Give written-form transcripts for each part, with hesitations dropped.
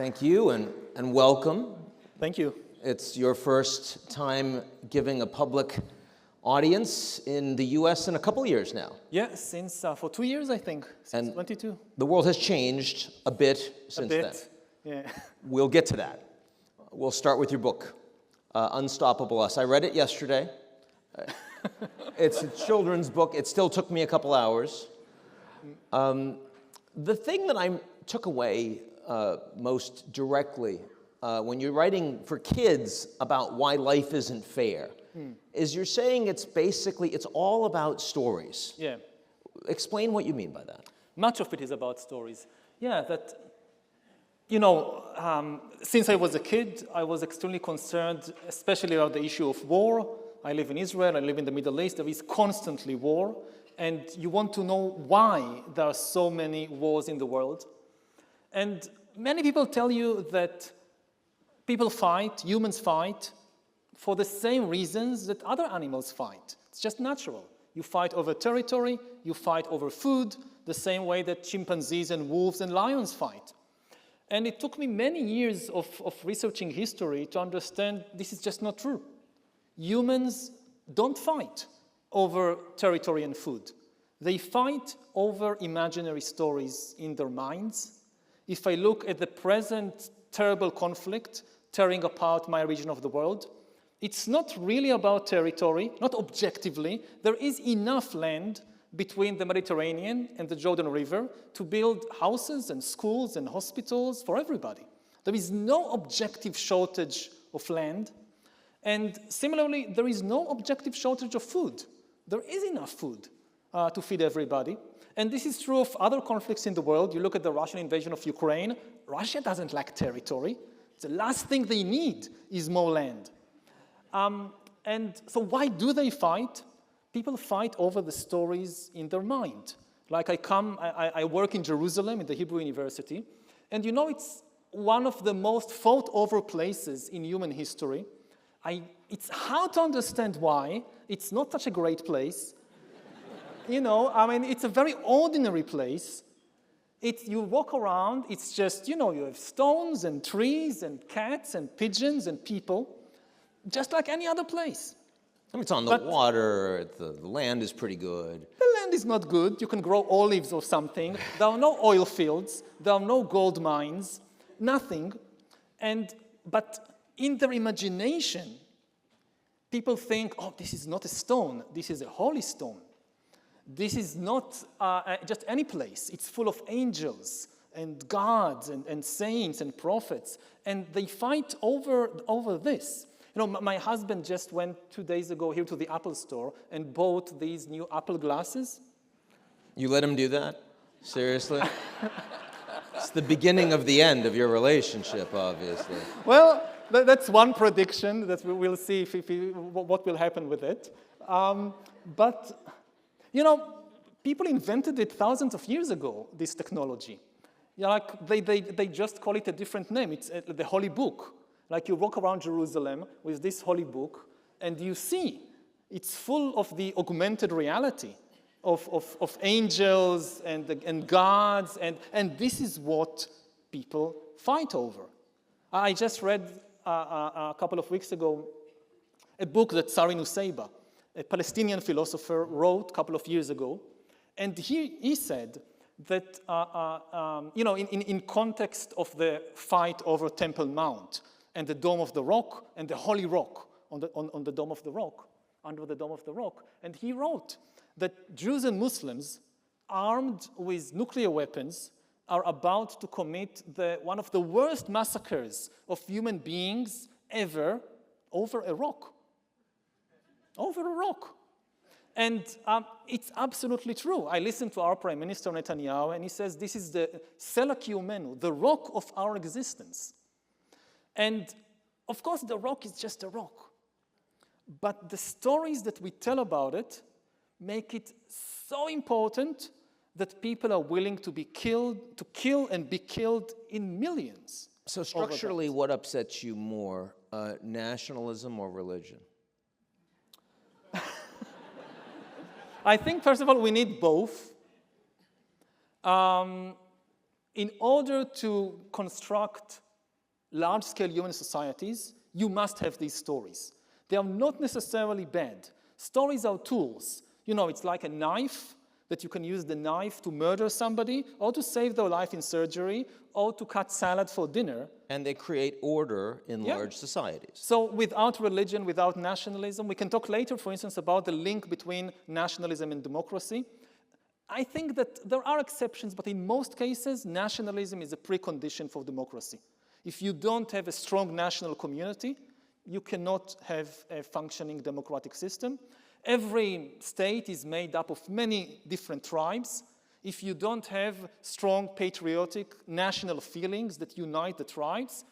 Thank you and welcome. Thank you. It's your first time giving a public audience in the US in a couple years now. Yeah, since for 2 years, I think, since 22. The world has changed a bit since then. Yeah. We'll get to that. We'll start with your book, Unstoppable Us. I read it yesterday. It's a children's book. It still took me a couple hours. The thing that I took away most directly when you're writing for kids about why life isn't fair is you're saying it's all about stories. Yeah. Explain what you mean by that. Much of it is about stories. Yeah, that, you know, since I was a kid, I was extremely concerned, especially about the issue of war. I live in Israel, I live in the Middle East, there is constantly war, and you want to know why there are so many wars in the world. And many people tell you that people fight, humans fight, for the same reasons that other animals fight. It's just natural. You fight over territory, you fight over food, the same way that chimpanzees and wolves and lions fight. And it took me many years of researching history to understand this is just not true. Humans don't fight over territory and food. They fight over imaginary stories in their minds. If I look at the present terrible conflict tearing apart my region of the world, it's not really about territory, not objectively. There is enough land between the Mediterranean and the Jordan River to build houses and schools and hospitals for everybody. There is no objective shortage of land. And similarly, there is no objective shortage of food. There is enough food to feed everybody. And this is true of other conflicts in the world. You look at the Russian invasion of Ukraine. Russia doesn't lack territory. The last thing they need is more land. And so why do they fight? People fight over the stories in their mind. Like I work in Jerusalem, in the Hebrew University. And you know, it's one of the most fought over places in human history. It's hard to understand why. It's not such a great place. You know, I mean, it's a very ordinary place. You walk around, it's just, you know, you have stones and trees and cats and pigeons and people, just like any other place. I mean, it's on the water, the land is pretty good. The land is not good. You can grow olives or something. There are no oil fields. There are no gold mines. Nothing. But in their imagination, people think, oh, this is not a stone. This is a holy stone. This is not just any place. It's full of angels and gods and saints and prophets. And they fight over this. You know, my husband just went 2 days ago here to the Apple store and bought these new Apple glasses. You let him do that? Seriously? It's the beginning of the end of your relationship, obviously. Well, that's one prediction that we will see what will happen with it. But, you know, people invented it thousands of years ago, this technology. You know, like they just call it a different name. It's the Holy Book. Like you walk around Jerusalem with this Holy Book, and you see it's full of the augmented reality of angels and gods, and this is what people fight over. I just read a couple of weeks ago a book that Sari Nusseibeh, a Palestinian philosopher, wrote a couple of years ago, and he said that you know, in context of the fight over Temple Mount and the Dome of the Rock and the Holy Rock on the Dome of the Rock, under the Dome of the Rock, and he wrote that Jews and Muslims armed with nuclear weapons are about to commit one of the worst massacres of human beings ever over a rock. Over a rock. And it's absolutely true. I listened to our Prime Minister Netanyahu, and he says this is the Sela Kiyumenu, the rock of our existence. And of course, the rock is just a rock. But the stories that we tell about it make it so important that people are willing to kill and be killed in millions. So structurally, what upsets you more, nationalism or religion? I think, first of all, we need both. In order to construct large-scale human societies, you must have these stories. They are not necessarily bad. Stories are tools. You know, it's like a knife, that you can use the knife to murder somebody, or to save their life in surgery, or to cut salad for dinner. And they create order in large societies. So without religion, without nationalism, we can talk later, for instance, about the link between nationalism and democracy. I think that there are exceptions, but in most cases, nationalism is a precondition for democracy. If you don't have a strong national community, you cannot have a functioning democratic system. Every state is made up of many different tribes. If you don't have strong patriotic national feelings that unite the tribes,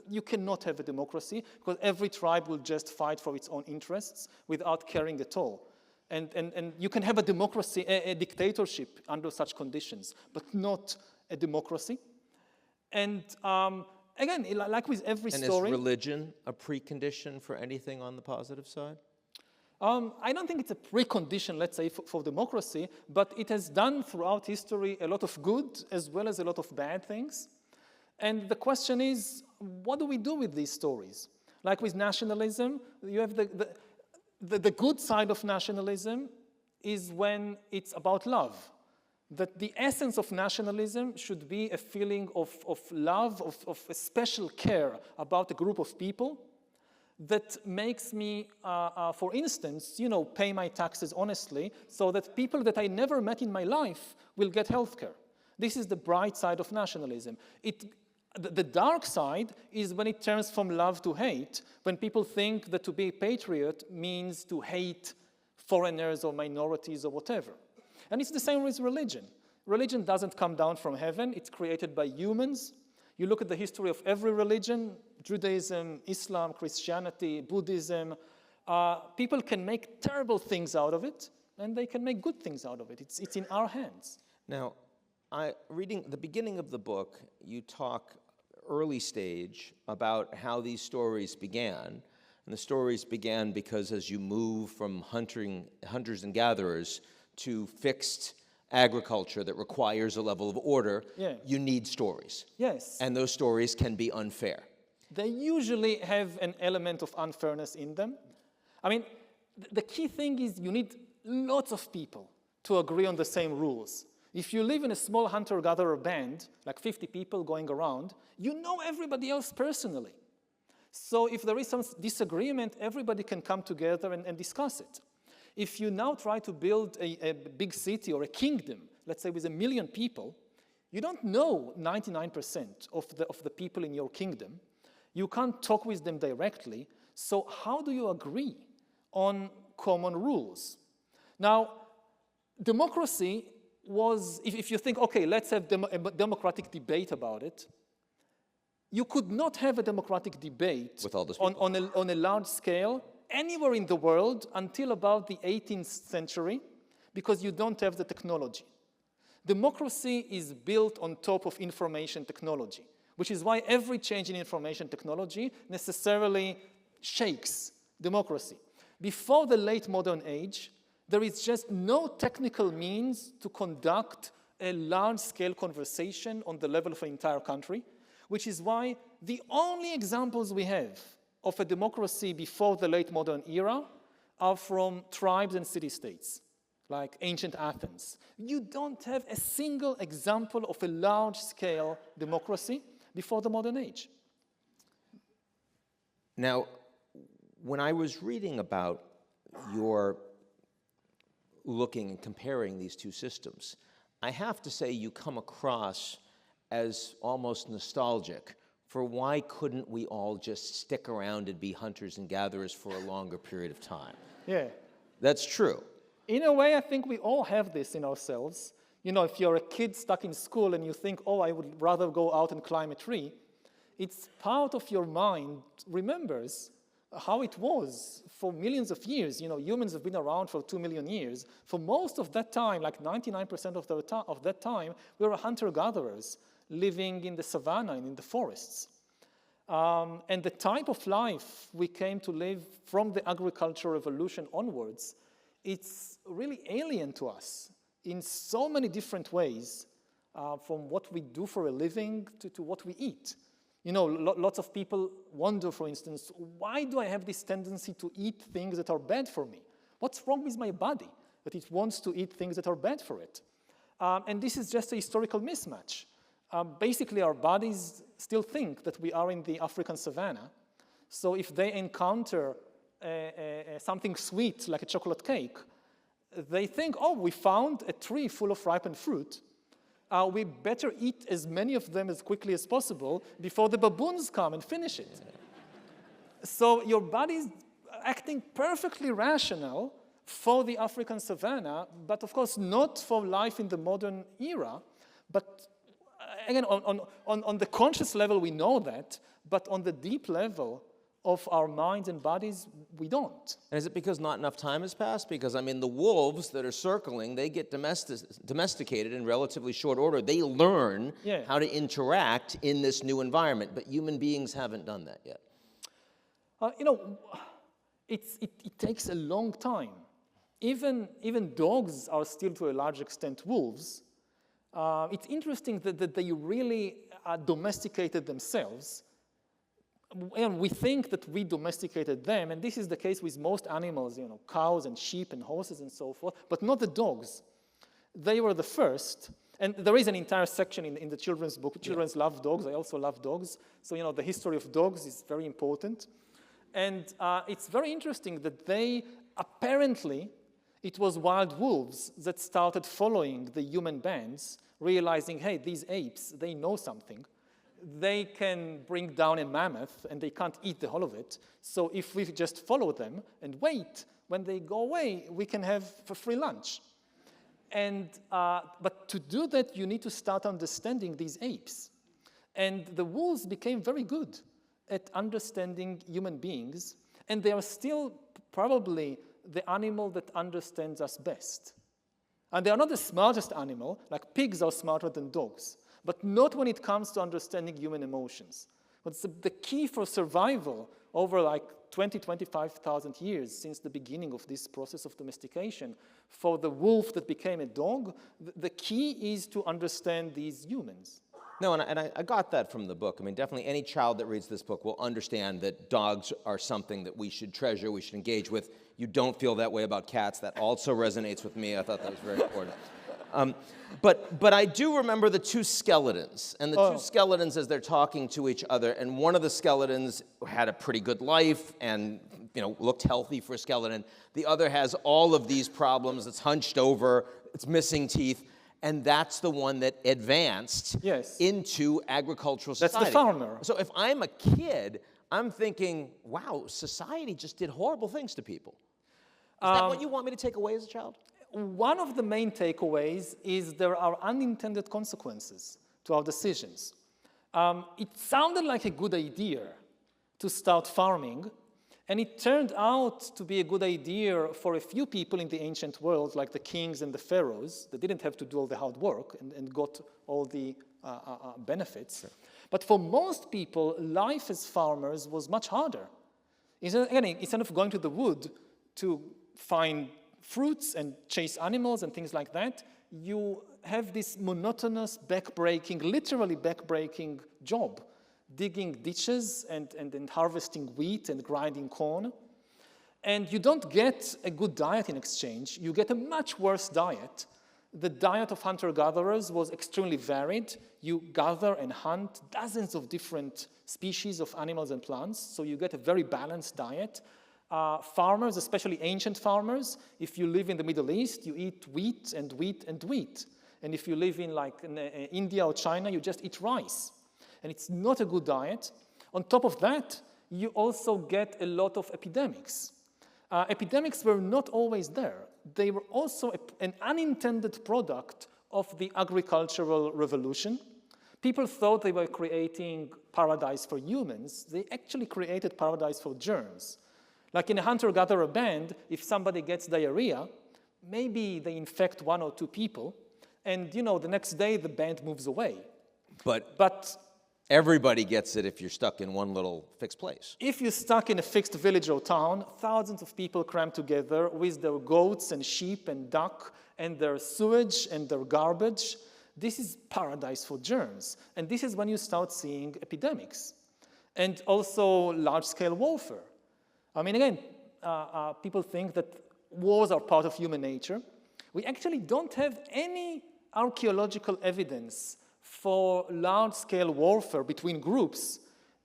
you cannot have a democracy, because every tribe will just fight for its own interests without caring at all. And you can have a democracy, a dictatorship under such conditions, but not a democracy. And again, like with every story... And is religion a precondition for anything on the positive side? I don't think it's a precondition, let's say, for democracy, but it has done throughout history a lot of good as well as a lot of bad things. And the question is, what do we do with these stories? Like with nationalism, you have the good side of nationalism is when it's about love. That the essence of nationalism should be a feeling of love, of a special care about a group of people that makes me, for instance, pay my taxes honestly so that people that I never met in my life will get healthcare. This is the bright side of nationalism. The dark side is when it turns from love to hate, when people think that to be a patriot means to hate foreigners or minorities or whatever. And it's the same with religion. Religion doesn't come down from heaven. It's created by humans. You look at the history of every religion, Judaism, Islam, Christianity, Buddhism, people can make terrible things out of it, and they can make good things out of it. It's in our hands. Now, reading the beginning of the book, you talk early stage about how these stories began. And the stories began because as you move from hunters and gatherers to fixed agriculture that requires a level of order, you need stories. Yes. And those stories can be unfair. They usually have an element of unfairness in them. I mean, the key thing is you need lots of people to agree on the same rules. If you live in a small hunter-gatherer band, like 50 people going around, you know everybody else personally. So if there is some disagreement, everybody can come together and discuss it. If you now try to build a big city or a kingdom, let's say with 1 million people, you don't know 99% of the people in your kingdom. You can't talk with them directly. So how do you agree on common rules? Now, democracy was, if you think, okay, let's have a democratic debate about it, you could not have a democratic debate with all this on a large scale anywhere in the world until about the 18th century, because you don't have the technology. Democracy is built on top of information technology, which is why every change in information technology necessarily shakes democracy. Before the late modern age, there is just no technical means to conduct a large-scale conversation on the level of an entire country, which is why the only examples we have of a democracy before the late modern era are from tribes and city-states, like ancient Athens. You don't have a single example of a large-scale democracy before the modern age. Now, when I was reading about your looking and comparing these two systems, I have to say you come across as almost nostalgic for why couldn't we all just stick around and be hunters and gatherers for a longer period of time? Yeah. That's true. In a way, I think we all have this in ourselves. You know, if you're a kid stuck in school and you think, oh, I would rather go out and climb a tree, it's part of your mind remembers how it was for millions of years. You know, humans have been around for 2 million years. For most of that time, like 99% of that time, we were hunter-gatherers living in the savannah and in the forests. And the type of life we came to live from the agricultural revolution onwards, it's really alien to us in so many different ways, from what we do for a living to what we eat. You know, lots of people wonder, for instance, why do I have this tendency to eat things that are bad for me? What's wrong with my body that it wants to eat things that are bad for it? And this is just a historical mismatch. Basically, our bodies still think that we are in the African savannah. So if they encounter something sweet like a chocolate cake, they think, oh, we found a tree full of ripened fruit. We better eat as many of them as quickly as possible before the baboons come and finish it. So your body is acting perfectly rational for the African savannah, but of course not for life in the modern era. But again, on the conscious level, we know that, but on the deep level of our minds and bodies, we don't. And is it because not enough time has passed? Because, I mean, the wolves that are circling, they get domesticated in relatively short order. They learn how to interact in this new environment, but human beings haven't done that yet. You know, it takes a long time. Even dogs are still, to a large extent, wolves. It's interesting that they really domesticated themselves. And we think that we domesticated them, and this is the case with most animals, you know, cows and sheep and horses and so forth, but not the dogs. They were the first, and there is an entire section in the children's book. Children love dogs. I also love dogs. So, you know, the history of dogs is very important. And it's very interesting that apparently, it was wild wolves that started following the human bands, realizing, hey, these apes, they know something. They can bring down a mammoth, and they can't eat the whole of it. So if we just follow them and wait, when they go away, we can have a free lunch. And but to do that, you need to start understanding these apes. And the wolves became very good at understanding human beings, and they are still probably the animal that understands us best. And they are not the smartest animal, like pigs are smarter than dogs, but not when it comes to understanding human emotions. But the key for survival over like 25,000 years since the beginning of this process of domestication, for the wolf that became a dog, the key is to understand these humans. No, and I got that from the book. I mean, definitely any child that reads this book will understand that dogs are something that we should treasure, we should engage with. You don't feel that way about cats. That also resonates with me. I thought that was very important. But I do remember the two skeletons, and the two skeletons as they're talking to each other, and one of the skeletons had a pretty good life and, you know, looked healthy for a skeleton. The other has all of these problems. It's hunched over, it's missing teeth, and that's the one that advanced into agricultural society. That's the farmer. So if I'm a kid, I'm thinking, wow, society just did horrible things to people. Is that what you want me to take away as a child? One of the main takeaways is there are unintended consequences to our decisions. It sounded like a good idea to start farming, and it turned out to be a good idea for a few people in the ancient world, like the kings and the pharaohs, that didn't have to do all the hard work and got all the benefits. Sure. But for most people, life as farmers was much harder. Instead of going to the wood to find fruits and chase animals and things like that, you have this monotonous, literally back-breaking job, digging ditches and harvesting wheat and grinding corn. And you don't get a good diet in exchange. You get a much worse diet. The diet of hunter-gatherers was extremely varied. You gather and hunt dozens of different species of animals and plants, so you get a very balanced diet. Farmers, especially ancient farmers, if you live in the Middle East, you eat wheat and wheat and wheat. And if you live in India or China, you just eat rice. And it's not a good diet. On top of that, you also get a lot of epidemics. Epidemics were not always there. They were also an unintended product of the agricultural revolution. People thought they were creating paradise for humans. They actually created paradise for germs. Like in a hunter-gatherer band, if somebody gets diarrhea, maybe they infect 1 or 2 people, and the next day the band moves away. But everybody gets it if you're stuck in one little fixed place. If you're stuck in a fixed village or town, thousands of people cram together with their goats and sheep and duck and their sewage and their garbage. this is paradise for germs. And this is when you start seeing epidemics and also large-scale warfare. I mean, again, people think that wars are part of human nature. We actually don't have any archaeological evidence for large-scale warfare between groups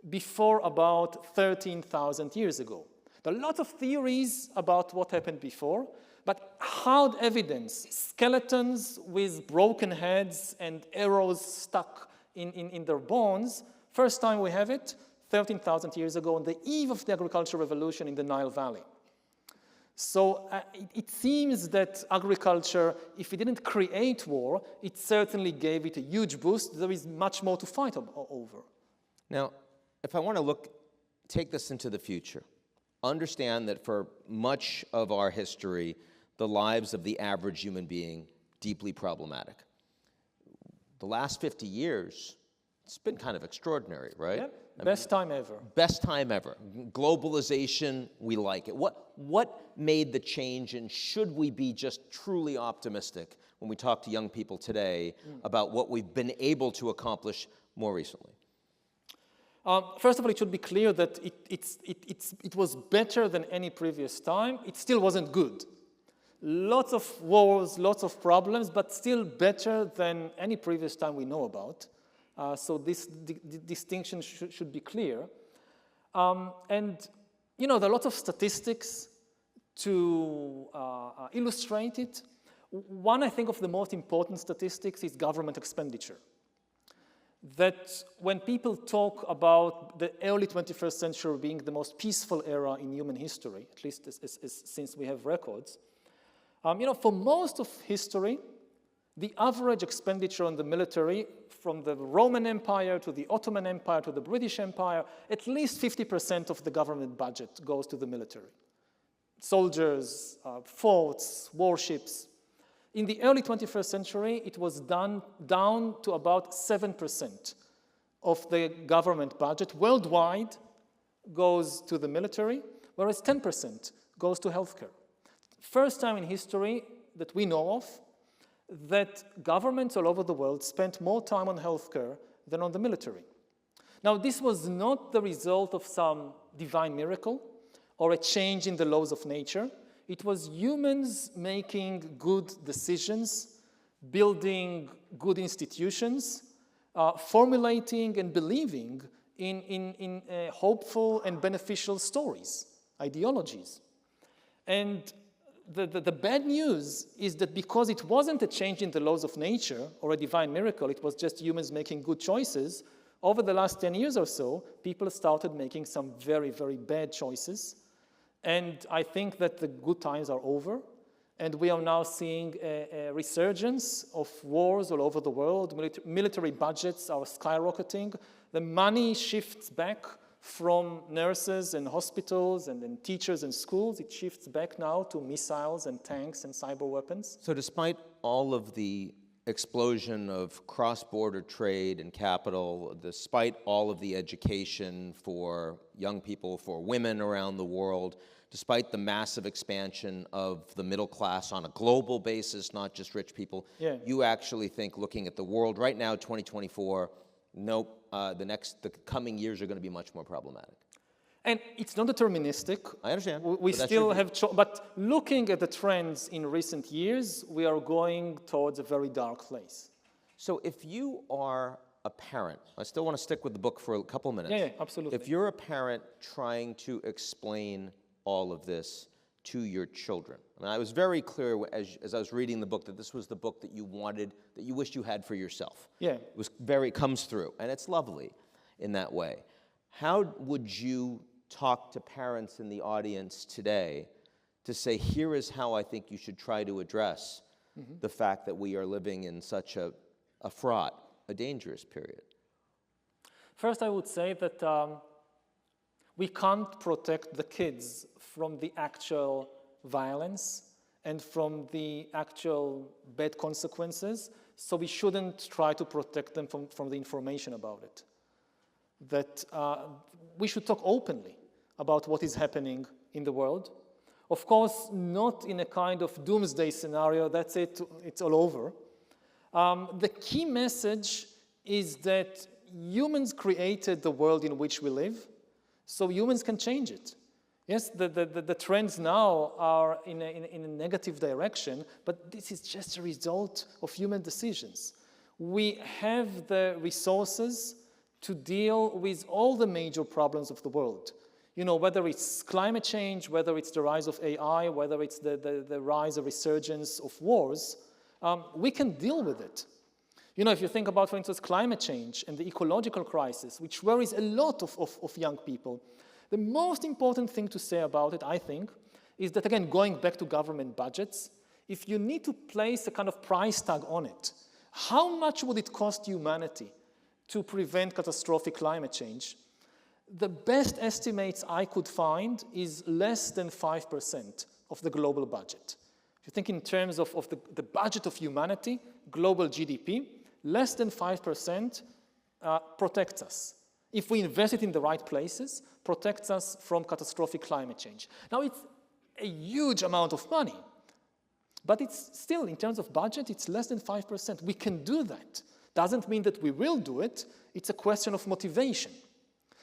before about 13,000 years ago. There are a lot of theories about what happened before, but hard evidence, skeletons with broken heads and arrows stuck in their bones, first time we have it, 13,000 years ago on the eve of the agricultural revolution in the Nile Valley. So it seems that agriculture, if it didn't create war, it certainly gave it a huge boost. There is much more to fight over. Now, if I want to take this into the future, understand that for much of our history, the lives of the average human being deeply problematic. The last 50 years, it's been kind of extraordinary, right? Yep. Best time ever. Best time ever. Globalization, we like it. What made the change, and should we be just truly optimistic when we talk to young people today about what we've been able to accomplish more recently? First of all, it should be clear that it was better than any previous time. It still wasn't good. Lots of wars, lots of problems, but still better than any previous time we know about. So this distinction should be clear. And, you know, there are lots of statistics to illustrate it. One, I think, of the most important statistics is government expenditure. That when people talk about the early 21st century being the most peaceful era in human history, at least since we have records, you know, for most of history, the average expenditure on the military, from the Roman Empire to the Ottoman Empire to the British Empire, at least 50% of the government budget goes to the military. Soldiers, forts, warships. In the early 21st century, it was down to about 7% of the government budget worldwide goes to the military, whereas 10% goes to healthcare. First time in history that we know of that governments all over the world spent more time on healthcare than on the military. Now, this was not the result of some divine miracle or a change in the laws of nature. It was humans making good decisions, building good institutions, formulating and believing in hopeful and beneficial stories, ideologies. And the bad news is that because it wasn't a change in the laws of nature or a divine miracle, it was just humans making good choices, over the last 10 years or so, people started making some very, very bad choices. And I think that the good times are over, and we are now seeing a resurgence of wars all over the world. Military budgets are skyrocketing. The money shifts back from nurses and hospitals and teachers and schools. It shifts back now to missiles and tanks and cyber weapons. So despite all of the explosion of cross-border trade and capital, despite all of the education for young people, for women around the world, despite the massive expansion of the middle class on a global basis, not just rich people, you actually think, looking at the world right now, 2024, nope, the coming years are going to be much more problematic. And it's not deterministic. I understand. We still have, but looking at the trends in recent years, we are going towards a very dark place. So if you are a parent, I still want to stick with the book for a couple minutes. Yeah, absolutely. If you're a parent trying to explain all of this to your children, I mean, I was very clear as I was reading the book that this was the book that you wanted, that you wished you had for yourself. Yeah. It comes through, and it's lovely in that way. How would you talk to parents in the audience today to say, here is how I think you should try to address the fact that we are living in such a fraught, a dangerous period? First, I would say that we can't protect the kids from the actual violence and from the actual bad consequences, so we shouldn't try to protect them from the information about it. That we should talk openly about what is happening in the world. Of course, not in a kind of doomsday scenario, that's it, it's all over. The key message is that humans created the world in which we live, so humans can change it. Yes, the trends now are in a negative direction, but this is just a result of human decisions. We have the resources to deal with all the major problems of the world. You know, whether it's climate change, whether it's the rise of AI, whether it's the rise of resurgence of wars, we can deal with it. You know, if you think about, for instance, climate change and the ecological crisis, which worries a lot of young people, the most important thing to say about it, I think, is that, again, going back to government budgets, if you need to place a kind of price tag on it, how much would it cost humanity to prevent catastrophic climate change? The best estimates I could find is less than 5% of the global budget. If you think in terms of the budget of humanity, global GDP, less than 5% protects us. If we invest it in the right places, protects us from catastrophic climate change. Now, it's a huge amount of money, but it's still, in terms of budget, it's less than 5%. We can do that. Doesn't mean that we will do it. It's a question of motivation.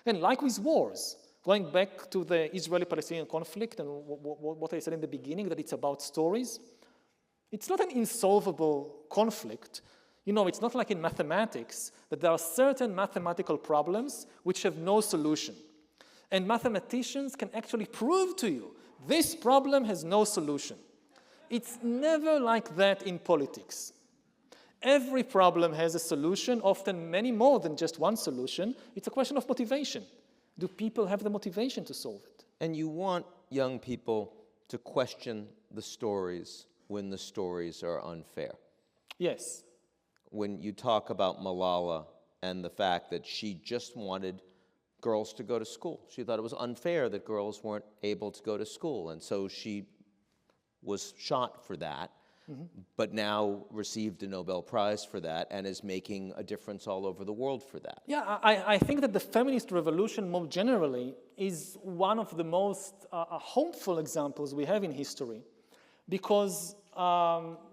And like with wars, going back to the Israeli-Palestinian conflict and what I said in the beginning, that it's about stories, it's not an insolvable conflict. You know, it's not like in mathematics that there are certain mathematical problems which have no solution. And mathematicians can actually prove to you this problem has no solution. It's never like that in politics. Every problem has a solution, often many more than just one solution. It's a question of motivation. Do people have the motivation to solve it? And you want young people to question the stories when the stories are unfair. Yes. When you talk about Malala and the fact that she just wanted girls to go to school. She thought it was unfair that girls weren't able to go to school, and so she was shot for that, but now received a Nobel Prize for that and is making a difference all over the world for that. Yeah, I think that the feminist revolution more generally is one of the most hopeful examples we have in history, because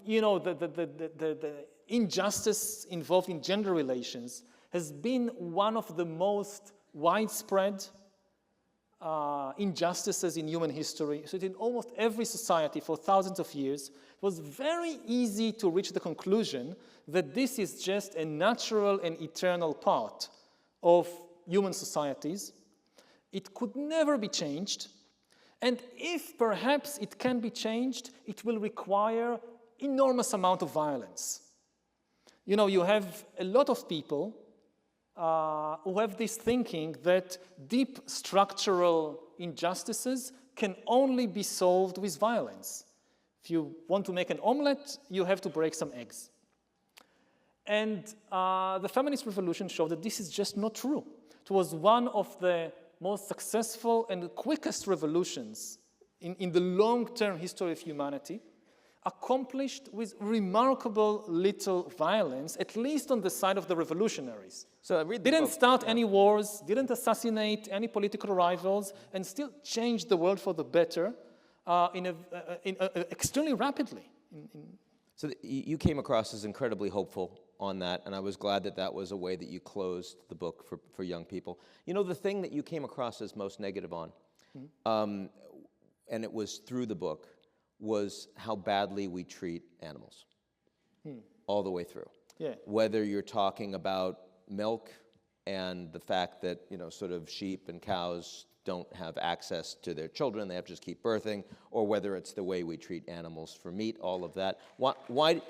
you know, the injustice involved in gender relations has been one of the most widespread injustices in human history. So in almost every society for thousands of years, it was very easy to reach the conclusion that this is just a natural and eternal part of human societies. It could never be changed. And if perhaps it can be changed, it will require enormous amount of violence. You know, you have a lot of people who have this thinking that deep structural injustices can only be solved with violence. If you want to make an omelette, you have to break some eggs. And the feminist revolution showed that this is just not true. It was one of the most successful and the quickest revolutions in the long-term history of humanity, accomplished with remarkable little violence, at least on the side of the revolutionaries. So I read the didn't book. start any wars, didn't assassinate any political rivals, and still changed the world for the better extremely rapidly. So you came across as incredibly hopeful on that, and I was glad that that was a way that you closed the book for young people. You know, the thing that you came across as most negative on, and it was through the book, was how badly we treat animals, all the way through. Yeah. Whether you're talking about milk and the fact that, you know, sort of sheep and cows don't have access to their children, they have to just keep birthing, or whether it's the way we treat animals for meat, all of that. Why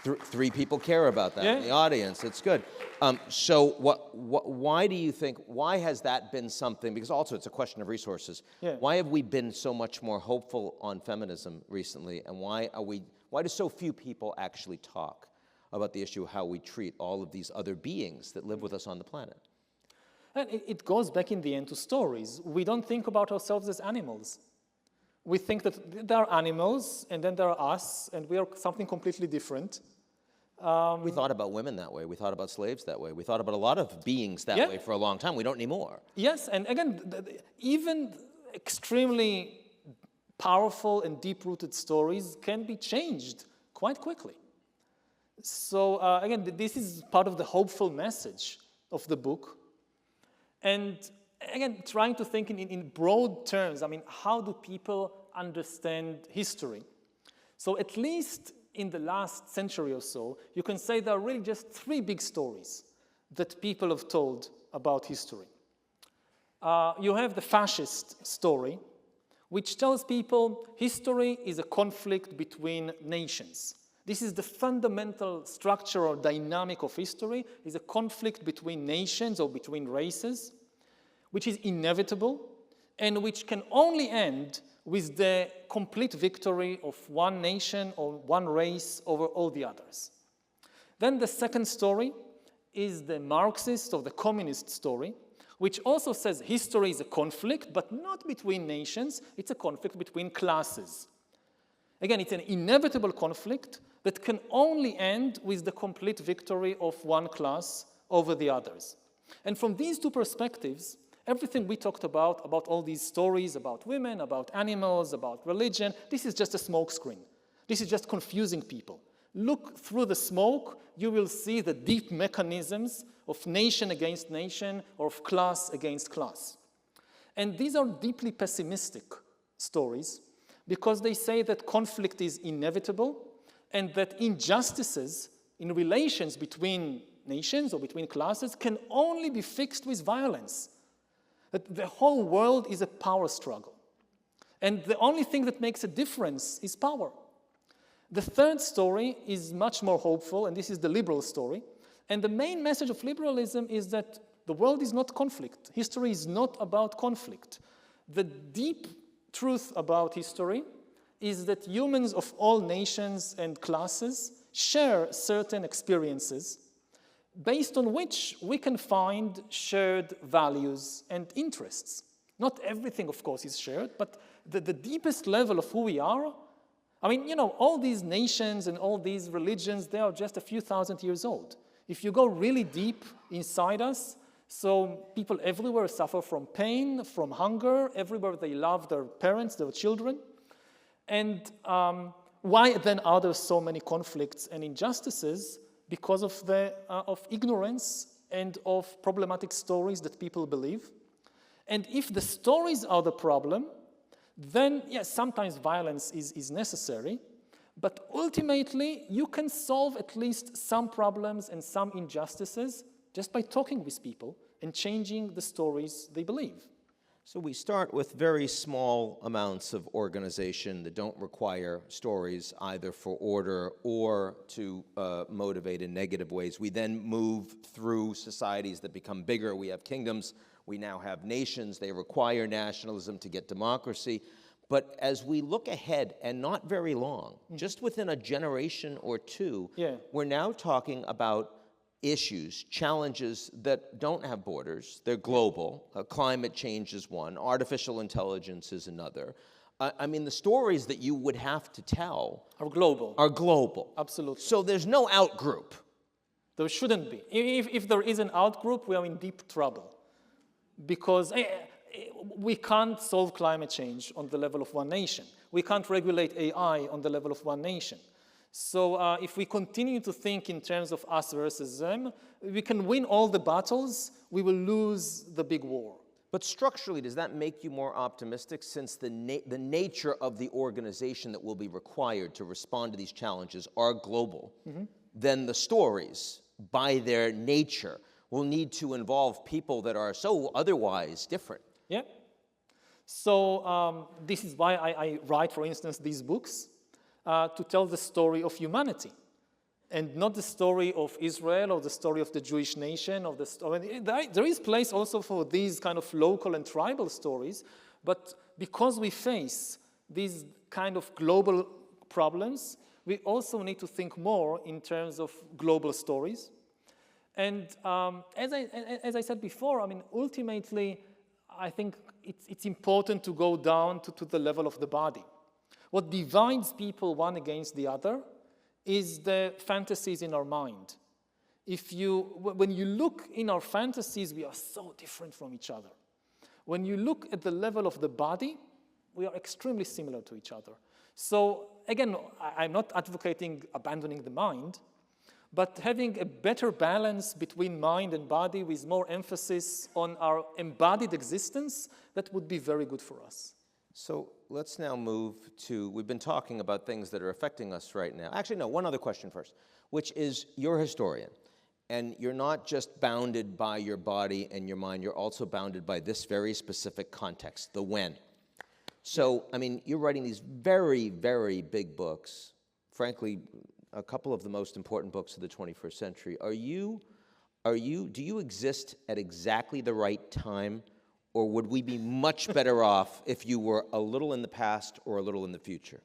three people care about that in the audience. It's good. So why do you think, why has that been something, because also it's a question of resources, why have we been so much more hopeful on feminism recently, and why do so few people actually talk about the issue of how we treat all of these other beings that live with us on the planet? And it goes back in the end to stories. We don't think about ourselves as animals. We think that there are animals, and then there are us, and we are something completely different. We thought about women that way. We thought about slaves that way. We thought about a lot of beings that way for a long time. We don't anymore. Yes, and again, even extremely powerful and deep-rooted stories can be changed quite quickly. So again, this is part of the hopeful message of the book. And again, trying to think in broad terms, I mean, how do people understand history? So at least in the last century or so, you can say there are really just three big stories that people have told about history. You have the fascist story, which tells people history is a conflict between nations. This is the fundamental structure or dynamic of history, is a conflict between nations or between races, which is inevitable and which can only end with the complete victory of one nation or one race over all the others. Then the second story is the Marxist or the communist story, which also says history is a conflict, but not between nations, it's a conflict between classes. Again, it's an inevitable conflict that can only end with the complete victory of one class over the others. And from these two perspectives, everything we talked about all these stories about women, about animals, about religion, this is just a smokescreen. This is just confusing people. Look through the smoke, you will see the deep mechanisms of nation against nation or of class against class. And these are deeply pessimistic stories because they say that conflict is inevitable and that injustices in relations between nations or between classes can only be fixed with violence. That the whole world is a power struggle. And the only thing that makes a difference is power. The third story is much more hopeful, and this is the liberal story. And the main message of liberalism is that the world is not conflict. History is not about conflict. The deep truth about history is that humans of all nations and classes share certain experiences based on which we can find shared values and interests. Not everything, of course, is shared, but the deepest level of who we are, I mean, you know, all these nations and all these religions, they are just a few thousand years old. If you go really deep inside us, so people everywhere suffer from pain, from hunger, everywhere they love their parents, their children. And why then are there so many conflicts and injustices? Because of ignorance and of problematic stories that people believe. And if the stories are the problem, then yes, sometimes violence is necessary, but ultimately you can solve at least some problems and some injustices just by talking with people and changing the stories they believe. So we start with very small amounts of organization that don't require stories either for order or to motivate in negative ways. We then move through societies that become bigger. We have kingdoms. We now have nations. They require nationalism to get democracy. But as we look ahead, and not very long, just within a generation or two, we're now talking about issues, challenges that don't have borders. They're global. Climate change is one. Artificial intelligence is another. I mean, the stories that you would have to tell are global. Absolutely. So there's no out-group. There shouldn't be. If there is an out-group, we are in deep trouble. Because we can't solve climate change on the level of one nation. We can't regulate AI on the level of one nation. So if we continue to think in terms of us versus them, we can win all the battles, we will lose the big war. But structurally, does that make you more optimistic since the nature of the organization that will be required to respond to these challenges are global? Then the stories, by their nature, will need to involve people that are so otherwise different. Yeah. So this is why I write, for instance, these books, to tell the story of humanity, and not the story of Israel or the story of the Jewish nation. There is place also for these kind of local and tribal stories, but because we face these kind of global problems, we also need to think more in terms of global stories. And as I said before, I mean, ultimately, I think it's important to go down to the level of the body. What divides people one against the other is the fantasies in our mind. When you look in our fantasies, we are so different from each other. When you look at the level of the body, we are extremely similar to each other. So again, I'm not advocating abandoning the mind, But having a better balance between mind and body with more emphasis on our embodied existence, that would be very good for us. So let's now move to, we've been talking about things that are affecting us right now. Actually, no, one other question first, which is, you're a historian, and you're not just bounded by your body and your mind, you're also bounded by this very specific context, the when. So, I mean, you're writing these very, very big books, frankly, a couple of the most important books of the 21st century. Do you exist at exactly the right time, or would we be much better off if you were a little in the past or a little in the future?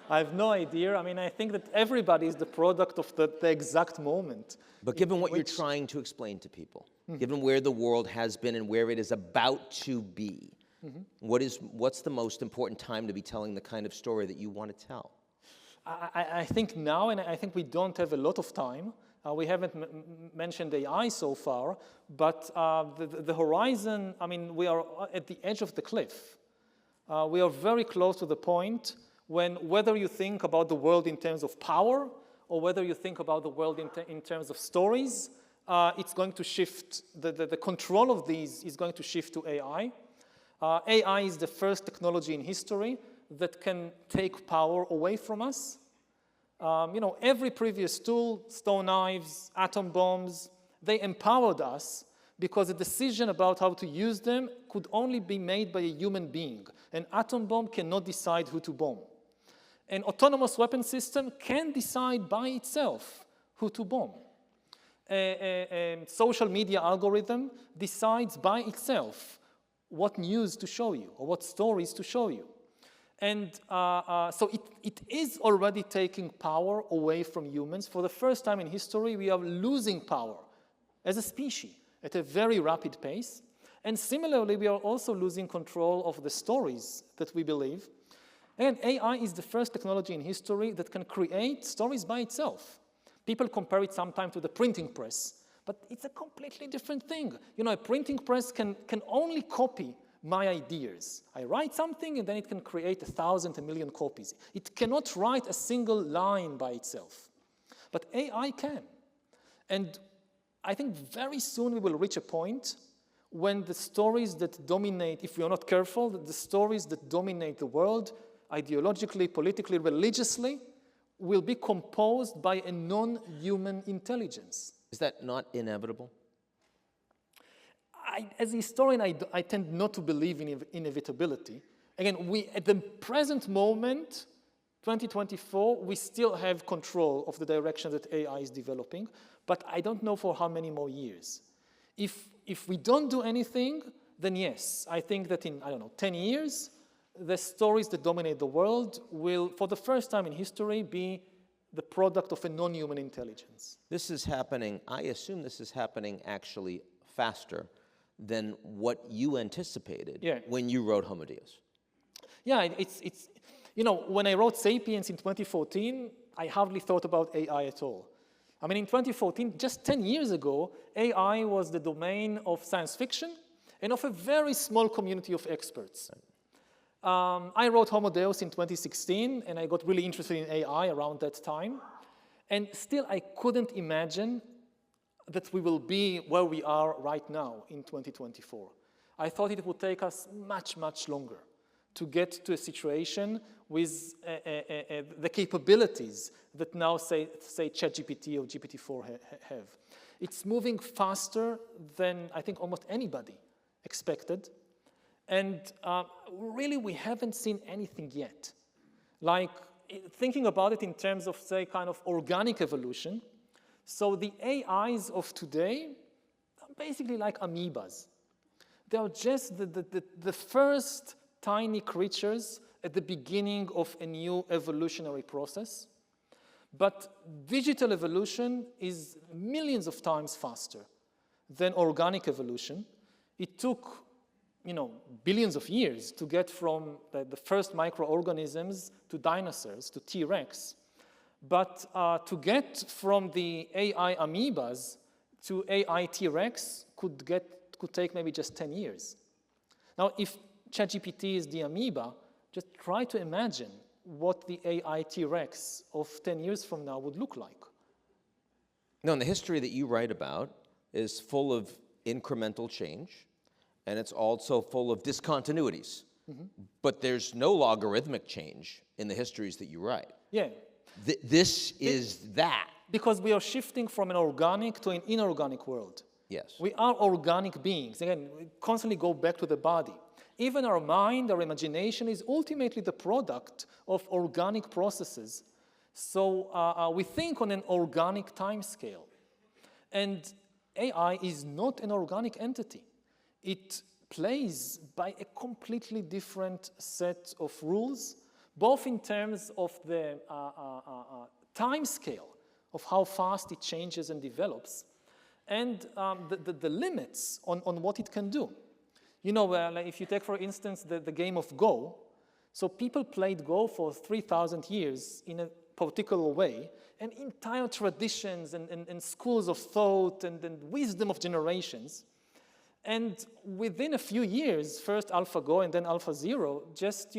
I have no idea. I mean, I think that everybody is the product of the exact moment. But given what you're trying to explain to people, given where the world has been and where it is about to be, what's the most important time to be telling the kind of story that you want to tell? I think now, and I think we don't have a lot of time. We haven't mentioned AI so far, but the horizon, I mean, we are at the edge of the cliff. We are very close to the point when whether you think about the world in terms of power or whether you think about the world in terms of stories, it's going to shift, the control of these is going to shift to AI. AI is the first technology in history that can take power away from us. Every previous tool, stone knives, atom bombs, they empowered us because a decision about how to use them could only be made by a human being. An atom bomb cannot decide who to bomb. An autonomous weapon system can decide by itself who to bomb. A social media algorithm decides by itself what news to show you or what stories to show you. And so it is already taking power away from humans. For the first time in history, we are losing power as a species at a very rapid pace. And similarly, we are also losing control of the stories that we believe. And AI is the first technology in history that can create stories by itself. People compare it sometimes to the printing press, but it's a completely different thing. A printing press can only copy my ideas. I write something and then it can create 1,000, 1,000,000 copies. It cannot write a single line by itself. But AI can. And I think very soon we will reach a point when the stories that dominate, if we are not careful, the stories that dominate the world, ideologically, politically, religiously, will be composed by a non-human intelligence. Is that not inevitable? As a historian, I tend not to believe in inevitability. Again, at the present moment, 2024, we still have control of the direction that AI is developing, but I don't know for how many more years. If we don't do anything, then yes, I think that in, 10 years, the stories that dominate the world will, for the first time in history, be the product of a non-human intelligence. This is happening, I assume this is happening actually faster than what you anticipated when you wrote Homo Deus. Yeah, it's when I wrote Sapiens in 2014, I hardly thought about AI at all. I mean, in 2014, just 10 years ago, AI was the domain of science fiction and of a very small community of experts. I wrote Homo Deus in 2016, and I got really interested in AI around that time. And still, I couldn't imagine that we will be where we are right now in 2024. I thought it would take us much, much longer to get to a situation with the capabilities that now say ChatGPT or GPT-4 have. It's moving faster than I think almost anybody expected. And really, we haven't seen anything yet. Like, thinking about it in terms of, say, kind of organic evolution, so the AIs of today are basically like amoebas. They are just the first tiny creatures at the beginning of a new evolutionary process. But digital evolution is millions of times faster than organic evolution. It took billions of years to get from the first microorganisms to dinosaurs, to T-Rex. But to get from the AI amoebas to AI T-Rex could take maybe just 10 years. Now, if ChatGPT is the amoeba, just try to imagine what the AI T-Rex of 10 years from now would look like. No, and the history that you write about is full of incremental change, and it's also full of discontinuities. But there's no logarithmic change in the histories that you write. Yeah. This is that. Because we are shifting from an organic to an inorganic world. Yes. We are organic beings. Again, we constantly go back to the body. Even our mind, our imagination is ultimately the product of organic processes. So we think on an organic time scale. And AI is not an organic entity. It plays by a completely different set of rules, both in terms of the time scale of how fast it changes and develops, and the limits on what it can do. You know, like if you take, for instance, the game of Go, so people played Go for 3,000 years in a particular way, and entire traditions and schools of thought and wisdom of generations. And within a few years, first AlphaGo and then AlphaZero, just,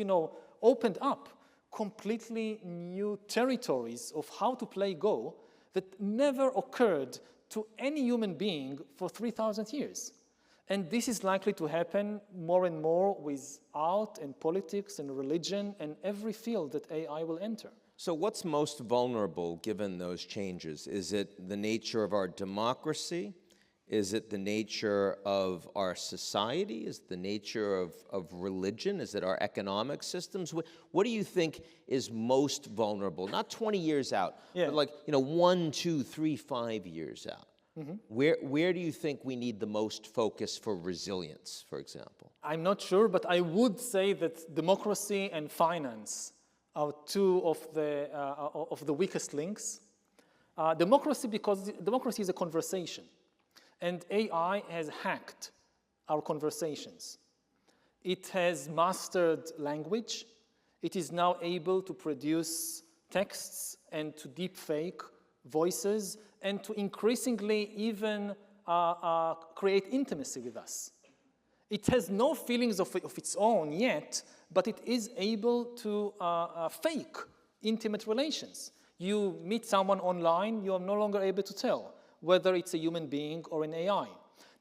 opened up completely new territories of how to play Go that never occurred to any human being for 3,000 years. And this is likely to happen more and more with art and politics and religion and every field that AI will enter. So what's most vulnerable given those changes? Is it the nature of our democracy? Is it the nature of our society? Is it the nature of religion? Is it our economic systems? What do you think is most vulnerable? Not 20 years out, but like 1, 2, 3, 5 years out. Where do you think we need the most focus for resilience, for example? I'm not sure, but I would say that democracy and finance are two of the weakest links. Democracy, because democracy is a conversation. And AI has hacked our conversations. It has mastered language. It is now able to produce texts and to deepfake voices and to increasingly even create intimacy with us. It has no feelings of its own yet, but it is able to fake intimate relations. You meet someone online, you are no longer able to tell whether it's a human being or an AI.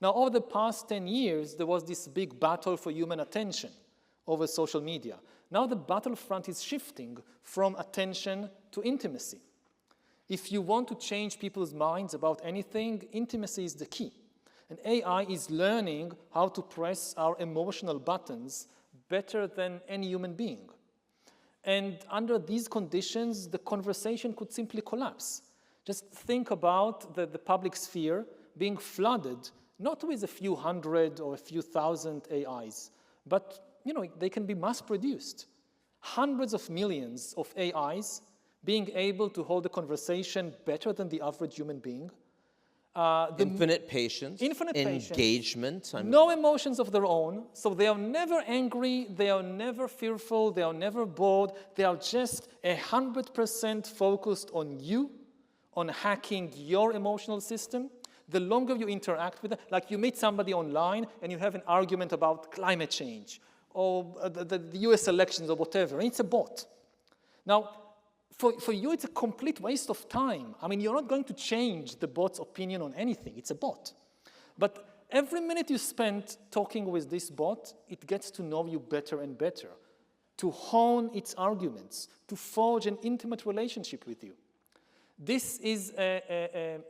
Now, over the past 10 years, there was this big battle for human attention over social media. Now the battlefront is shifting from attention to intimacy. If you want to change people's minds about anything, intimacy is the key. And AI is learning how to press our emotional buttons better than any human being. And under these conditions, the conversation could simply collapse. Just think about the public sphere being flooded, not with a few hundred or a few thousand AIs, but they can be mass-produced. Hundreds of millions of AIs being able to hold a conversation better than the average human being. Infinite patience, engagement. No emotions of their own, so they are never angry, they are never fearful, they are never bored, they are just 100% focused on you, on hacking your emotional system. The longer you interact with them, like you meet somebody online and you have an argument about climate change or the US elections or whatever, and it's a bot. Now, for you, it's a complete waste of time. I mean, you're not going to change the bot's opinion on anything. It's a bot. But every minute you spend talking with this bot, it gets to know you better and better, to hone its arguments, to forge an intimate relationship with you. This is a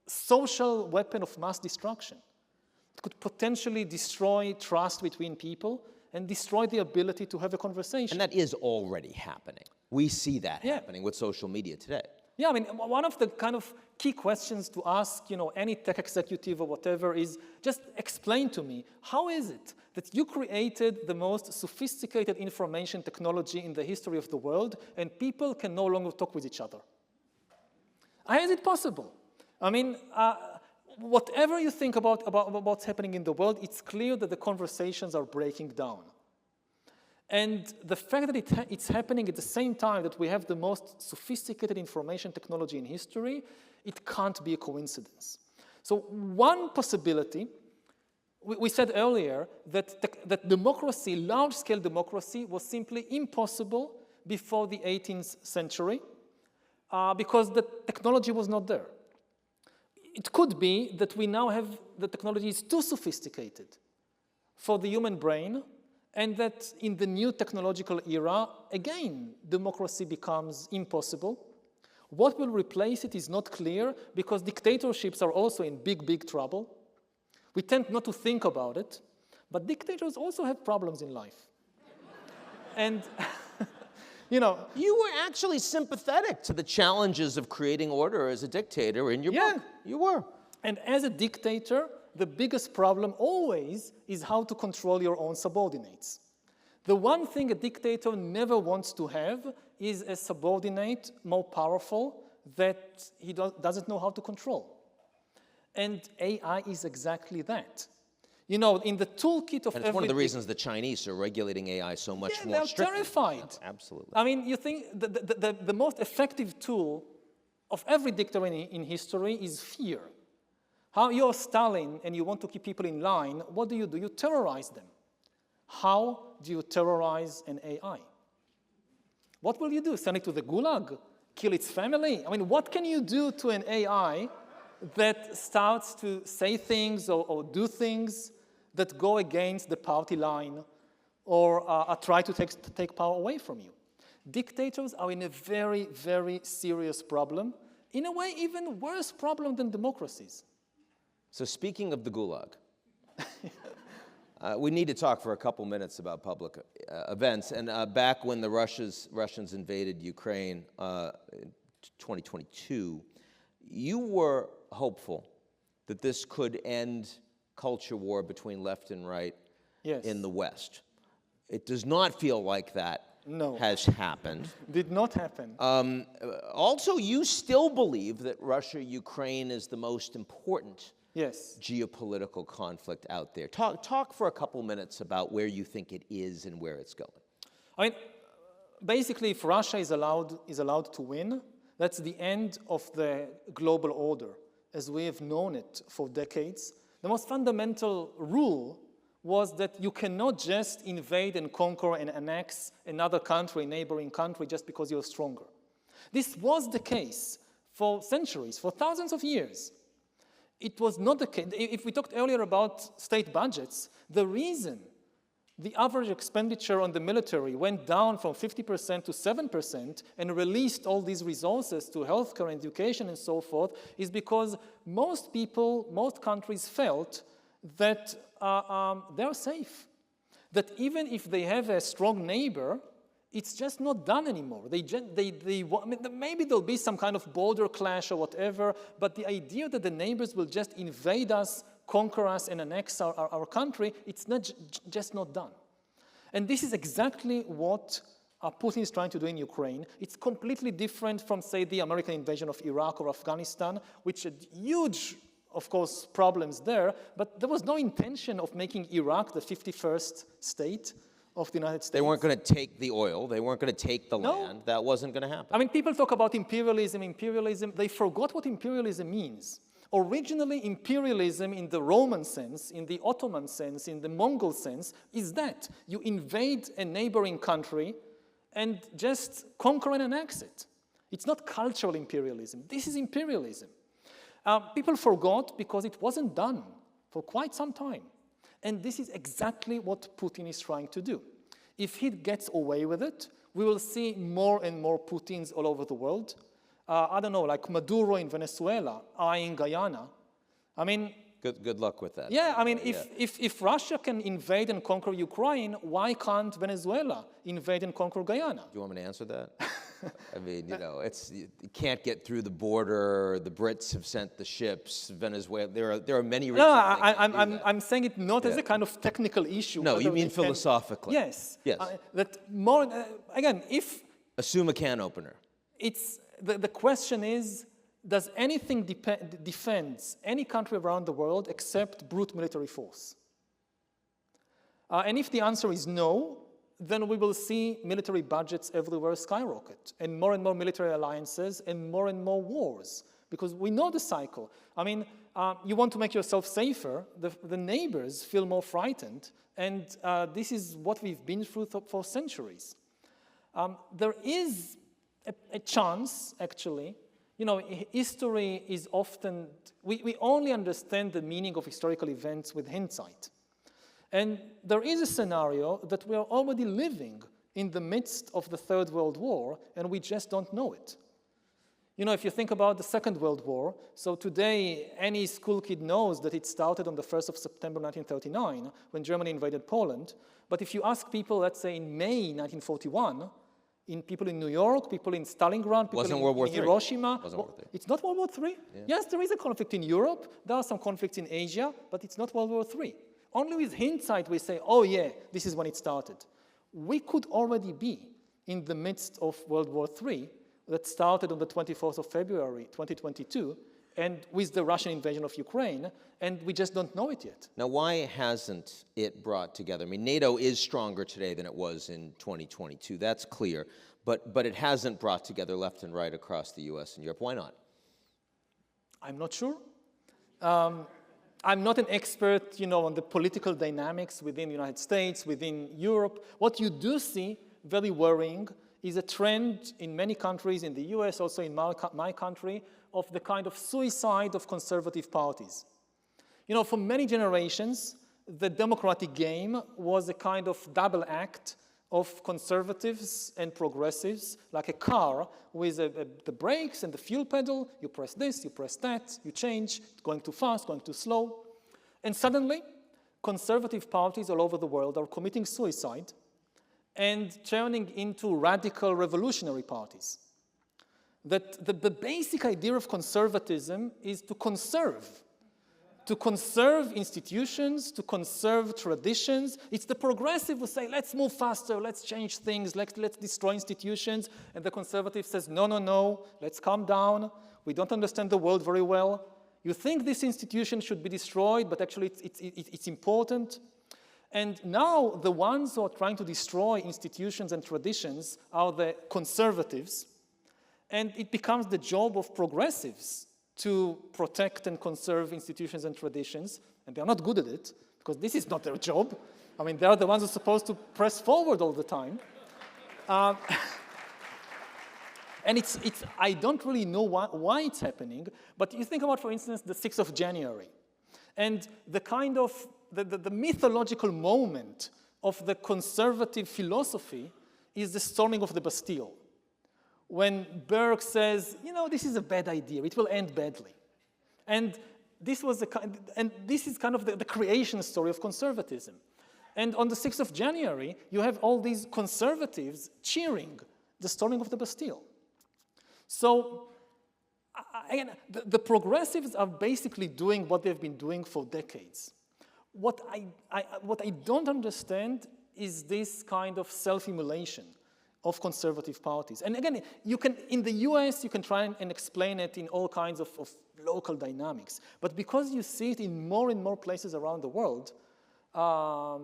social weapon of mass destruction. It could potentially destroy trust between people and destroy the ability to have a conversation. And that is already happening. We see that happening with social media today. Yeah, I mean, one of the kind of key questions to ask, any tech executive or whatever is just explain to me, how is it that you created the most sophisticated information technology in the history of the world and people can no longer talk with each other? How is it possible? I mean, whatever you think about what's happening in the world, it's clear that the conversations are breaking down. And the fact that it's happening at the same time that we have the most sophisticated information technology in history, it can't be a coincidence. So one possibility We said earlier that democracy, large-scale democracy, was simply impossible before the 18th century because the technology was not there. It could be that we now have the technology is too sophisticated for the human brain, and that in the new technological era, again, democracy becomes impossible. What will replace it is not clear, because dictatorships are also in big, big trouble. We tend not to think about it, but dictators also have problems in life. And, you know... You were actually sympathetic to the challenges of creating order as a dictator in your book. You were. And as a dictator, the biggest problem always is how to control your own subordinates. The one thing a dictator never wants to have is a subordinate more powerful that he doesn't know how to control. And AI is exactly that. You know, in the toolkit of and it's one of the reasons the Chinese are regulating AI so much more strictly. They're terrified. Absolutely. I mean, you think the most effective tool of every dictator in history is fear. How you're Stalin and you want to keep people in line, what do? You terrorize them. How do you terrorize an AI? What will you do? Send it to the gulag? Kill its family? I mean, what can you do to an AI that starts to say things or do things that go against the party line or try to take power away from you? Dictators are in a very, very serious problem, in a way even worse problem than democracies. So speaking of the gulag, we need to talk for a couple minutes about public events. And back when the Russians invaded Ukraine in 2022, you were hopeful that this could end culture war between left and right in the West. It does not feel like that has happened. Did not happen. Also, you still believe that Russia-Ukraine is the most important geopolitical conflict out there. Talk for a couple minutes about where you think it is and where it's going. I mean, basically, if Russia is allowed to win, that's the end of the global order as we have known it for decades. The most fundamental rule was that you cannot just invade and conquer and annex another country, neighboring country, just because you're stronger. This was the case for centuries, for thousands of years. It was not the case. If we talked earlier about state budgets, the reason the average expenditure on the military went down from 50% to 7% and released all these resources to healthcare and education and so forth is because most people, most countries felt that they're safe. That even if they have a strong neighbor, it's just not done anymore. Maybe there'll be some kind of border clash or whatever, but the idea that the neighbors will just invade us, conquer us, and annex our country, it's just not done. And this is exactly what Putin is trying to do in Ukraine. It's completely different from, say, the American invasion of Iraq or Afghanistan, which had huge, of course, problems there, but there was no intention of making Iraq the 51st state of the United States. They weren't going to take the oil. They weren't going to take the land. That wasn't going to happen. I mean, people talk about imperialism. They forgot what imperialism means. Originally, imperialism in the Roman sense, in the Ottoman sense, in the Mongol sense, is that you invade a neighboring country and just conquer and annex it. It's not cultural imperialism. This is imperialism. People forgot because it wasn't done for quite some time. And this is exactly what Putin is trying to do. If he gets away with it, we will see more and more Putins all over the world. I don't know, like Maduro in Venezuela, in Guyana. I mean... Good luck with that. Yeah, I mean, if Russia can invade and conquer Ukraine, why can't Venezuela invade and conquer Guyana? Do you want me to answer that? I mean, you know, you can't get through the border. The Brits have sent the ships. Venezuela. There are many reasons. No, I'm saying it not as a kind of technical issue. No, you mean philosophically. Yes. Yes. That more again, if assume a can opener. It's the question is, does anything defend any country around the world except brute military force? And if the answer is no, then we will see military budgets everywhere skyrocket, and more military alliances, and more wars, because we know the cycle. I mean, you want to make yourself safer, the neighbors feel more frightened, and this is what we've been through for centuries. There is a chance, actually, you know, history is often, we only understand the meaning of historical events with hindsight. And there is a scenario that we are already living in the midst of the Third World War, and we just don't know it. You know, if you think about the Second World War, so today any school kid knows that it started on the 1st of September 1939 when Germany invaded Poland. But if you ask people, let's say in May 1941, people in New York, people in Stalingrad, people in Hiroshima, it's not World War III. Yeah. Yes, there is a conflict in Europe, there are some conflicts in Asia, but it's not World War III. Only with hindsight we say, oh yeah, this is when it started. We could already be in the midst of World War III that started on the 24th of February, 2022, and with the Russian invasion of Ukraine, and we just don't know it yet. Now, why hasn't it brought together? I mean, NATO is stronger today than it was in 2022, that's clear, but it hasn't brought together left and right across the US and Europe. Why not? I'm not sure. I'm not an expert, you know, on the political dynamics within the United States, within Europe. What you do see, very worrying, is a trend in many countries, in the US, also in my country, of the kind of suicide of conservative parties. You know, for many generations, the democratic game was a kind of double act of conservatives and progressives, like a car with the brakes and the fuel pedal. You press this, you press that, you change, going too fast, going too slow. And suddenly, conservative parties all over the world are committing suicide and turning into radical revolutionary parties. That the basic idea of conservatism is to conserve institutions, to conserve traditions. It's the progressive who say, let's move faster, let's change things, let's destroy institutions. And the conservative says, no, no, no, let's calm down. We don't understand the world very well. You think this institution should be destroyed, but actually it's important. And now the ones who are trying to destroy institutions and traditions are the conservatives. And it becomes the job of progressives to protect and conserve institutions and traditions. And they're not good at it, because this is not their job. I mean, they are the ones who are supposed to press forward all the time. And I don't really know why it's happening, but you think about, for instance, the 6th of January. And the kind of, the mythological moment of the conservative philosophy is the storming of the Bastille. When Burke says, you know, this is a bad idea, it will end badly. And this is kind of the creation story of conservatism. And on the 6th of January, you have all these conservatives cheering the storming of the Bastille. So, again, the progressives are basically doing what they've been doing for decades. What I don't understand is this kind of self-immolation of conservative parties. And again, in the US, you can try and explain it in all kinds of local dynamics. But because you see it in more and more places around the world, I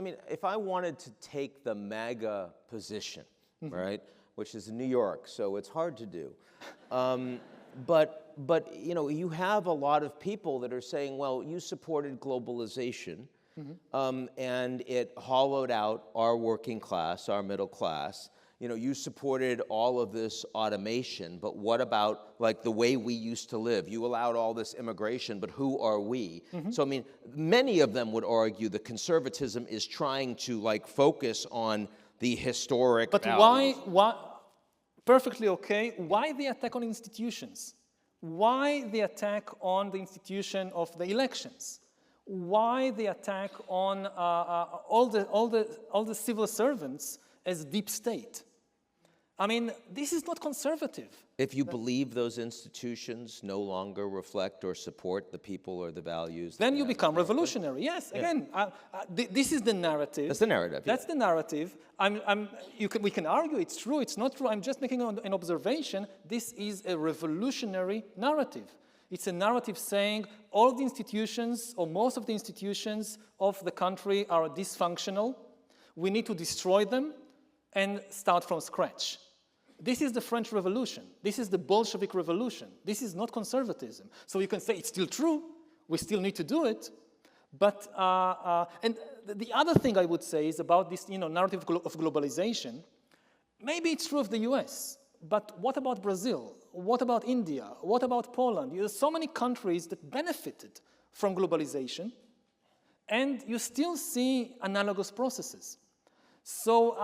mean, if I wanted to take the MAGA position, right, which is in New York, so it's hard to do. But you know, you have a lot of people that are saying, well, you supported globalization, and it hollowed out our working class, our middle class. You know, you supported all of this automation, but what about like the way we used to live? You allowed all this immigration, but who are we? So I mean, many of them would argue that conservatism is trying to like focus on the historic values. Why, perfectly okay, why the attack on institutions? Why the attack on the institution of the elections? Why the attack on all the civil servants as deep state? I mean, this is not conservative. If you believe those institutions no longer reflect or support the people or the values, then you become revolutionary. Yes, again, this is the narrative. That's the narrative. That's the narrative. We can argue it's true, it's not true. I'm just making an observation. This is a revolutionary narrative. It's a narrative saying all the institutions, or most of the institutions of the country are dysfunctional. We need to destroy them and start from scratch. This is the French Revolution. This is the Bolshevik Revolution. This is not conservatism. So you can say it's still true. We still need to do it. But, and the other thing I would say is about this narrative of globalization. Maybe it's true of the US, but what about Brazil? What about India? What about Poland? There are so many countries that benefited from globalization, and you still see analogous processes. So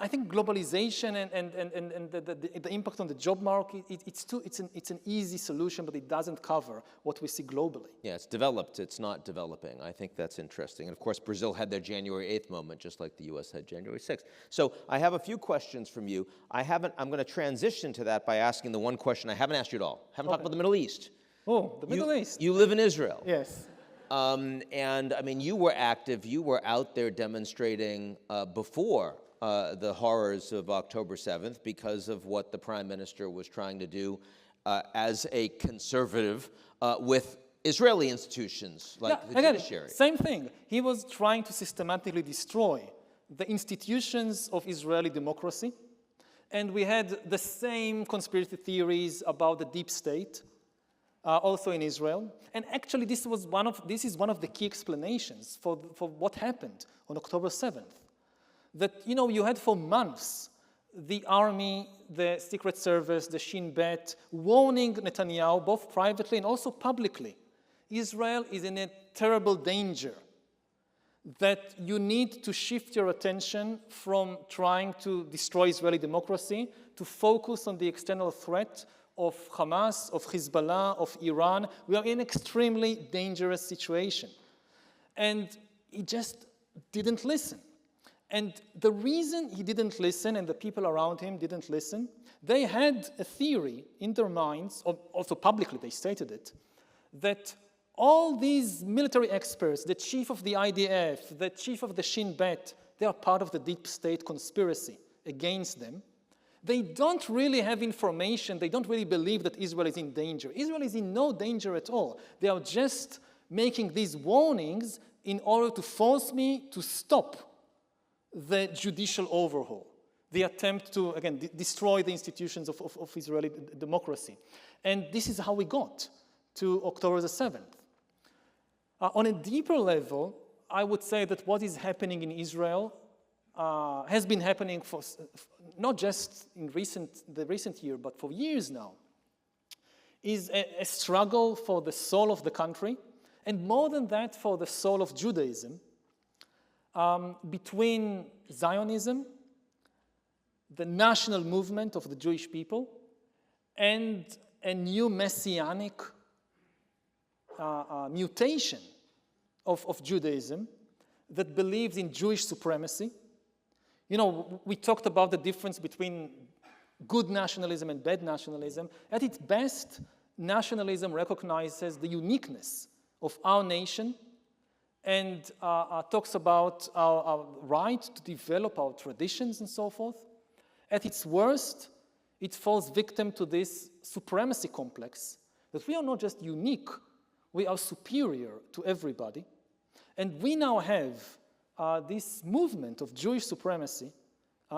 I think globalization and the impact on the job market, it's an easy solution, but it doesn't cover what we see globally. Yeah, it's developed, it's not developing. I think that's interesting. And of course, Brazil had their January 8th moment, just like the US had January 6th. So I have a few questions from you. I'm going to transition to that by asking the one question I haven't asked you at all. Haven't talked about the Middle East. Oh, the Middle East. You live in Israel. Yes. And I mean, you were active, you were out there demonstrating before the horrors of October 7th because of what the Prime Minister was trying to do as a conservative with Israeli institutions like the judiciary. Same thing. He was trying to systematically destroy the institutions of Israeli democracy. And we had the same conspiracy theories about the deep state. Also in Israel. And actually, this is one of the key explanations for what happened on October 7th. That, you had for months the army, the Secret Service, the Shin Bet, warning Netanyahu, both privately and also publicly, Israel is in a terrible danger, that you need to shift your attention from trying to destroy Israeli democracy to focus on the external threat of Hamas, of Hezbollah, of Iran. We are in an extremely dangerous situation. And he just didn't listen. And the reason he didn't listen and the people around him didn't listen, they had a theory in their minds, or also publicly they stated it, that all these military experts, the chief of the IDF, the chief of the Shin Bet, they are part of the deep state conspiracy against them. They don't really have information. They don't really believe that Israel is in danger. Israel is in no danger at all. They are just making these warnings in order to force me to stop the judicial overhaul, the attempt to, again, destroy the institutions of Israeli democracy. And this is how we got to October the 7th. On a deeper level, I would say that what is happening in Israel has been happening for not just in the recent year, but for years now, is a struggle for the soul of the country, and more than that, for the soul of Judaism, between Zionism, the national movement of the Jewish people, and a new messianic mutation of Judaism that believes in Jewish supremacy. We talked about the difference between good nationalism and bad nationalism. At its best, nationalism recognizes the uniqueness of our nation and talks about our right to develop our traditions and so forth. At its worst, it falls victim to this supremacy complex, that we are not just unique, we are superior to everybody. And we now have this movement of Jewish supremacy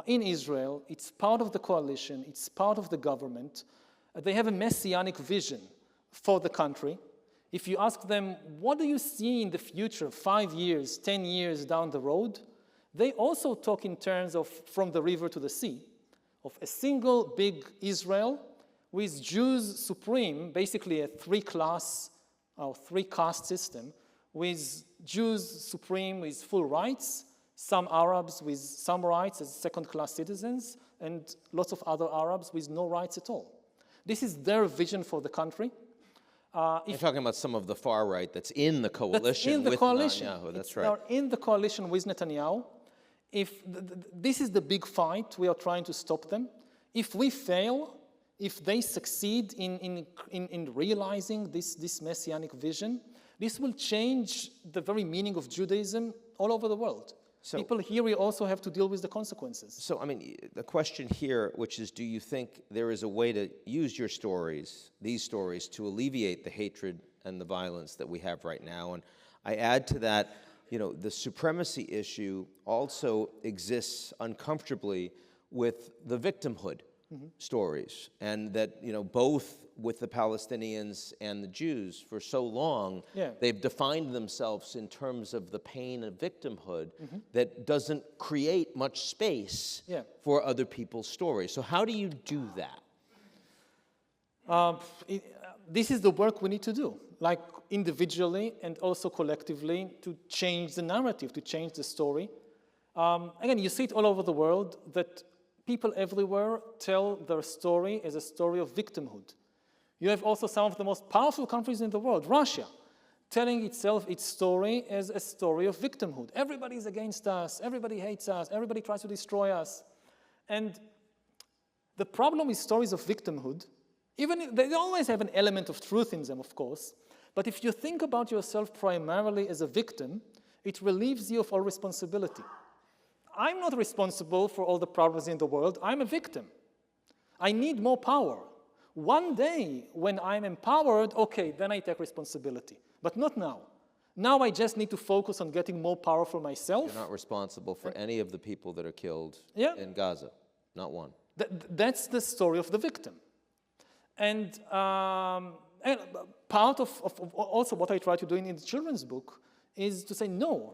in Israel. It's part of the coalition, it's part of the government. They have a messianic vision for the country. If you ask them, what do you see in the future, 5 years, 10 years down the road? They also talk in terms of from the river to the sea, of a single big Israel with Jews supreme, basically a three-class or three-caste system, with Jews supreme with full rights, some Arabs with some rights as second-class citizens, and lots of other Arabs with no rights at all. This is their vision for the country. You're talking about some of the far right that's in the coalition with Netanyahu. That's right. They're in the coalition with Netanyahu. This is the big fight. We are trying to stop them. If we fail, if they succeed in realizing this messianic vision, this will change the very meaning of Judaism all over the world. So, people here will also have to deal with the consequences. So, I mean, the question here, which is, do you think there is a way to use your stories, these stories, to alleviate the hatred and the violence that we have right now? And I add to that, the supremacy issue also exists uncomfortably with the victimhood stories, and that, you know, both with the Palestinians and the Jews for so long, they've defined themselves in terms of the pain of victimhood that doesn't create much space for other people's stories. So how do you do that? This is the work we need to do, like individually and also collectively, to change the narrative, to change the story. Again, you see it all over the world that people everywhere tell their story as a story of victimhood. You have also some of the most powerful countries in the world, Russia, telling itself its story as a story of victimhood. Everybody is against us, everybody hates us, everybody tries to destroy us. And the problem with stories of victimhood, even they always have an element of truth in them, of course, but if you think about yourself primarily as a victim, it relieves you of all responsibility. I'm not responsible for all the problems in the world. I'm a victim. I need more power. One day, when I'm empowered, okay, then I take responsibility. But not now. Now I just need to focus on getting more power for myself. You're not responsible for any of the people that are killed in Gaza. Not one. That's the story of the victim. And part of also what I try to do in the children's book is to say, no,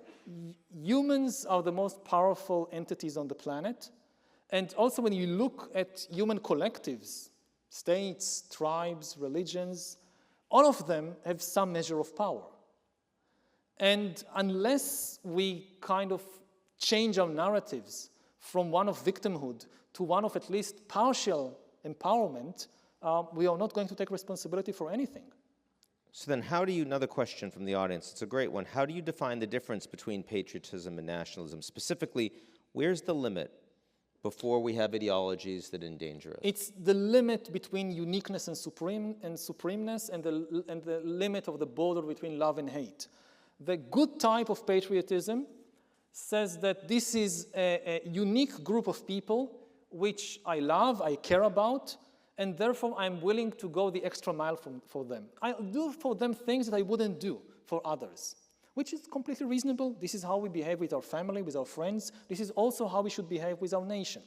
humans are the most powerful entities on the planet. And also when you look at human collectives, states, tribes, religions, all of them have some measure of power. And unless we kind of change our narratives from one of victimhood to one of at least partial empowerment, we are not going to take responsibility for anything. So then how do you, another question from the audience, it's a great one, how do you define the difference between patriotism and nationalism? Specifically, where's the limit before we have ideologies that endanger us? It's the limit between uniqueness and supremeness and the limit of the border between love and hate. The good type of patriotism says that this is a unique group of people which I love, I care about, and therefore I'm willing to go the extra mile for them. I'll do for them things that I wouldn't do for others, which is completely reasonable. This is how we behave with our family, with our friends. This is also how we should behave with our nation.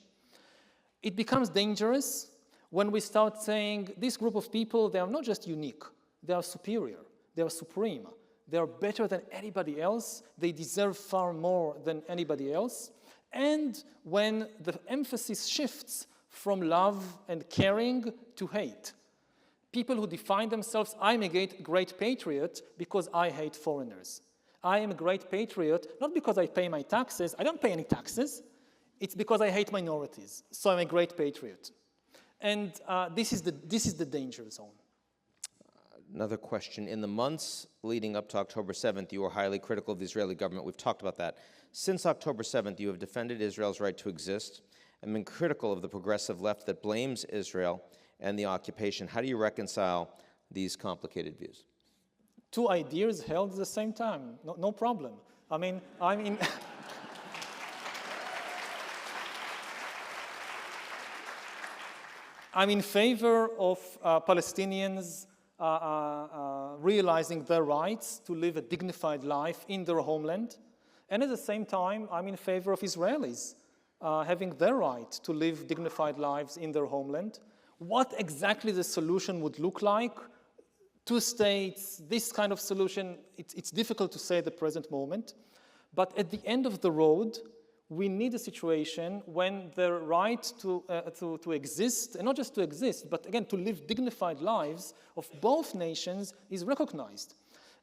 It becomes dangerous when we start saying this group of people, they are not just unique, they are superior, they are supreme, they are better than anybody else, they deserve far more than anybody else. And when the emphasis shifts from love and caring to hate. People who define themselves, I'm a great patriot because I hate foreigners. I am a great patriot not because I pay my taxes. I don't pay any taxes. It's because I hate minorities. So I'm a great patriot. And this is the danger zone. Another question. In the months leading up to October 7th, you were highly critical of the Israeli government. We've talked about that. Since October 7th, you have defended Israel's right to exist and been critical of the progressive left that blames Israel and the occupation. How do you reconcile these complicated views? Two ideas held at the same time, no problem. I mean, I'm in favor of Palestinians realizing their rights to live a dignified life in their homeland. And at the same time, I'm in favor of Israelis having their right to live dignified lives in their homeland. What exactly the solution would look like, 2 states, this kind of solution, it's difficult to say at the present moment. But at the end of the road, we need a situation when the right to exist, and not just to exist, but again, to live dignified lives of both nations is recognized.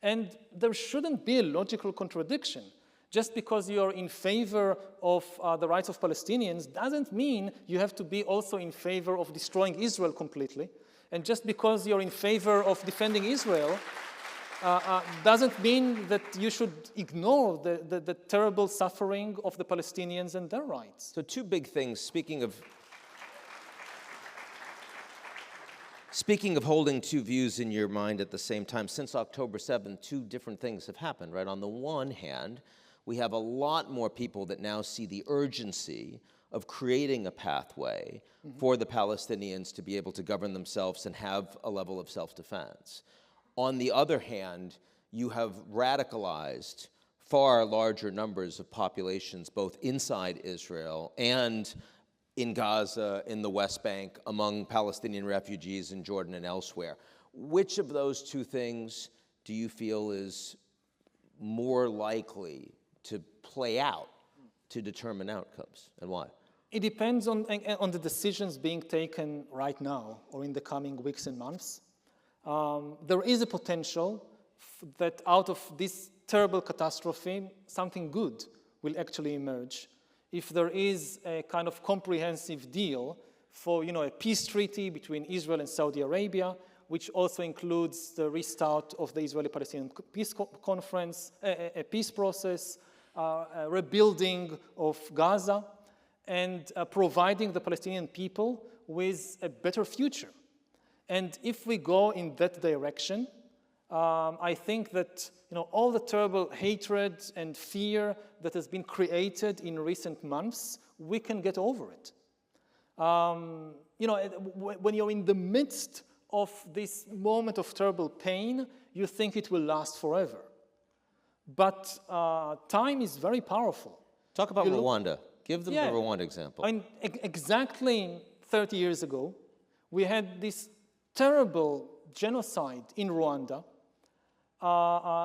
And there shouldn't be a logical contradiction. Just because you're in favor of the rights of Palestinians doesn't mean you have to be also in favor of destroying Israel completely. And just because you're in favor of defending Israel doesn't mean that you should ignore the terrible suffering of the Palestinians and their rights. So 2 big things, speaking of holding 2 views in your mind at the same time, since October 7th, 2 different things have happened, right? On the one hand, we have a lot more people that now see the urgency of creating a pathway for the Palestinians to be able to govern themselves and have a level of self-defense. On the other hand, you have radicalized far larger numbers of populations, both inside Israel and in Gaza, in the West Bank, among Palestinian refugees in Jordan and elsewhere. Which of those two things do you feel is more likely to play out to determine outcomes, and why? It depends on the decisions being taken right now or in the coming weeks and months. There is a potential that out of this terrible catastrophe, something good will actually emerge if there is a kind of comprehensive deal for, a peace treaty between Israel and Saudi Arabia, which also includes the restart of the Israeli-Palestinian peace conference, a peace process, a rebuilding of Gaza, and providing the Palestinian people with a better future. And if we go in that direction, I think that all the terrible hatred and fear that has been created in recent months, we can get over it. When you're in the midst of this moment of terrible pain, you think it will last forever. But time is very powerful. Talk about Rwanda. Give them the Rwanda example. Exactly 30 years ago, we had this terrible genocide in Rwanda.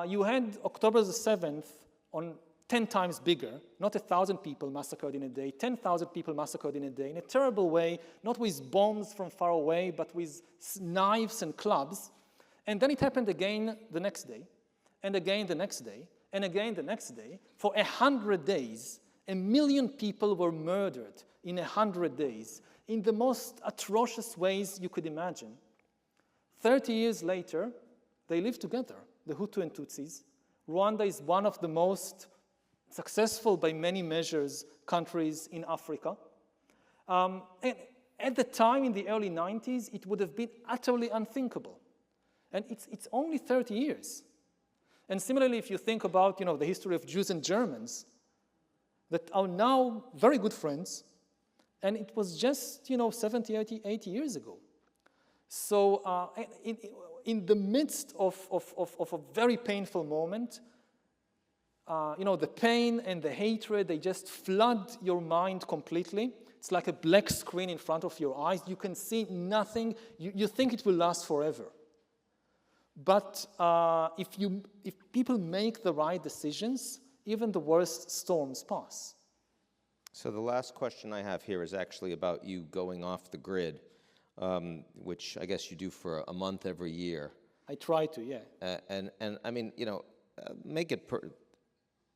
You had October the 7th on 10 times bigger, not 1,000 people massacred in a day, 10,000 people massacred in a day, in a terrible way, not with bombs from far away, but with knives and clubs. And then it happened again the next day, and again the next day, and again the next day. For 100 days, 1 million people were murdered in 100 days, in the most atrocious ways you could imagine. 30 years later, they live together, the Hutu and Tutsis. Rwanda is one of the most successful by many measures countries in Africa. And at the time, in the early 90s, it would have been utterly unthinkable. And it's only 30 years. And similarly, if you think about the history of Jews and Germans that are now very good friends, and it was just 70, 80 years ago. So in the midst of a very painful moment, the pain and the hatred, they just flood your mind completely. It's like a black screen in front of your eyes. You can see nothing. You think it will last forever. But if people make the right decisions, even the worst storms pass. So the last question I have here is actually about you going off the grid, which I guess you do for a month every year. I try to, yeah. And I mean, make it.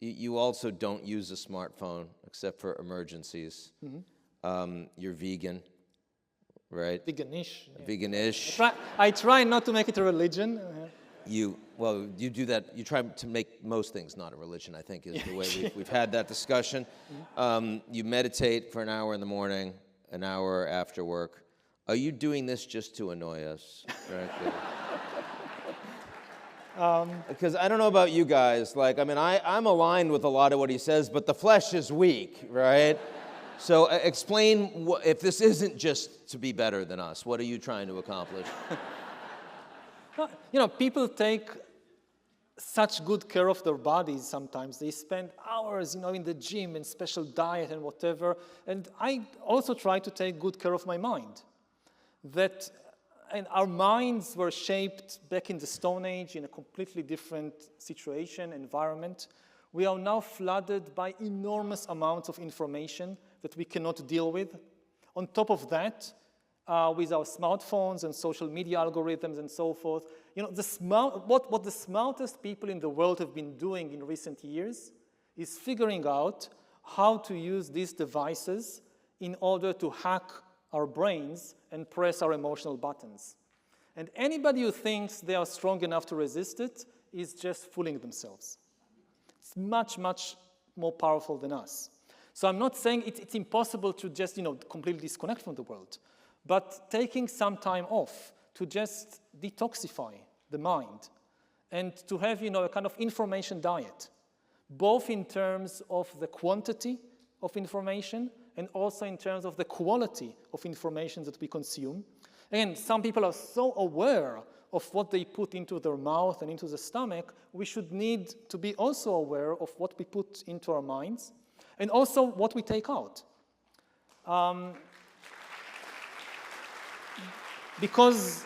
You also don't use a smartphone except for emergencies. Mm-hmm. You're vegan, right? Veganish. Yeah. Veganish. I try not to make it a religion. You do that. You try to make most things not a religion, I think, is the way we've had that discussion. You meditate for an hour in the morning, an hour after work. Are you doing this just to annoy us? Because I don't know about you guys. I'm aligned with a lot of what he says, but the flesh is weak, right? So explain, if this isn't just to be better than us, what are you trying to accomplish? People take such good care of their bodies sometimes. They spend hours, in the gym and special diet and whatever. And I also try to take good care of my mind. And our minds were shaped back in the Stone Age in a completely different situation, environment. We are now flooded by enormous amounts of information that we cannot deal with. On top of that, with our smartphones and social media algorithms and so forth, what the smartest people in the world have been doing in recent years is figuring out how to use these devices in order to hack our brains and press our emotional buttons. And anybody who thinks they are strong enough to resist it is just fooling themselves. It's much, much more powerful than us. So I'm not saying it's impossible to just, completely disconnect from the world, but taking some time off to just detoxify the mind and to have, a kind of information diet, both in terms of the quantity of information and also in terms of the quality of information that we consume. And some people are so aware of what they put into their mouth and into the stomach, we should need to be also aware of what we put into our minds and also what we take out. Because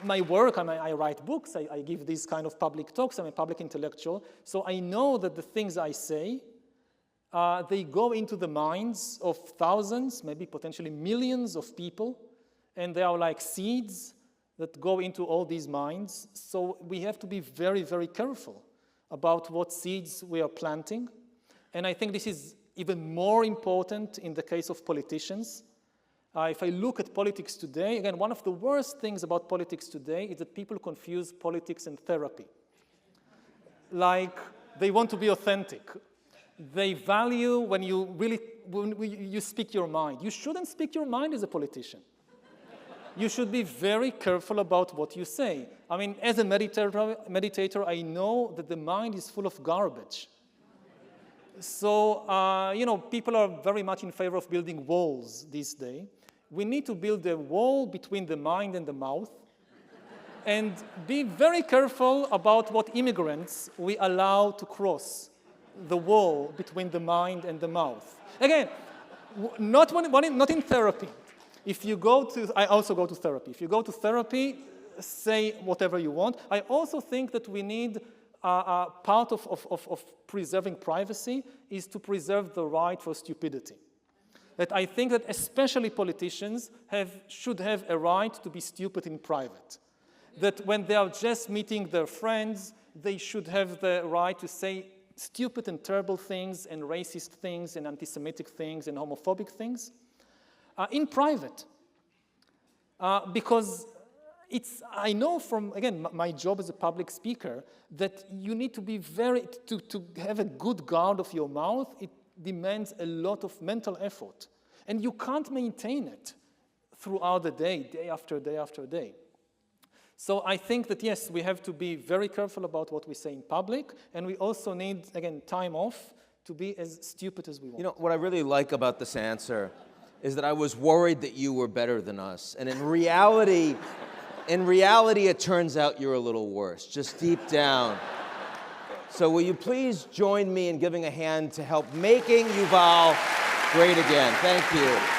my work, I write books, I give these kind of public talks, I'm a public intellectual, so I know that the things I say, they go into the minds of thousands, maybe potentially millions of people, and they are like seeds that go into all these minds. So we have to be very, very careful about what seeds we are planting. And I think this is even more important in the case of politicians. If I look at politics today, again, one of the worst things about politics today is that people confuse politics and therapy. Like, they want to be authentic. They value when you speak your mind. You shouldn't speak your mind as a politician. You should be very careful about what you say. I mean, as a meditator, I know that the mind is full of garbage. So, people are very much in favor of building walls these days. We need to build a wall between the mind and the mouth and be very careful about what immigrants we allow to cross the wall between the mind and the mouth. Again, not in therapy. If you go to, I also go to therapy. If you go to therapy, say whatever you want. I also think that we need part of preserving privacy is to preserve the right for stupidity. That I think that especially politicians should have a right to be stupid in private. That when they are just meeting their friends, they should have the right to say stupid and terrible things and racist things and anti-Semitic things and homophobic things in private. Because I know from, again, my job as a public speaker, that you need to be to have a good guard of your mouth. It demands a lot of mental effort. And you can't maintain it throughout the day, day after day after day. So I think that, yes, we have to be very careful about what we say in public, and we also need, again, time off to be as stupid as we want. You know, what I really like about this answer is that I was worried that you were better than us. And in reality, it turns out you're a little worse, just deep down. So will you please join me in giving a hand to help making Yuval great again? Thank you.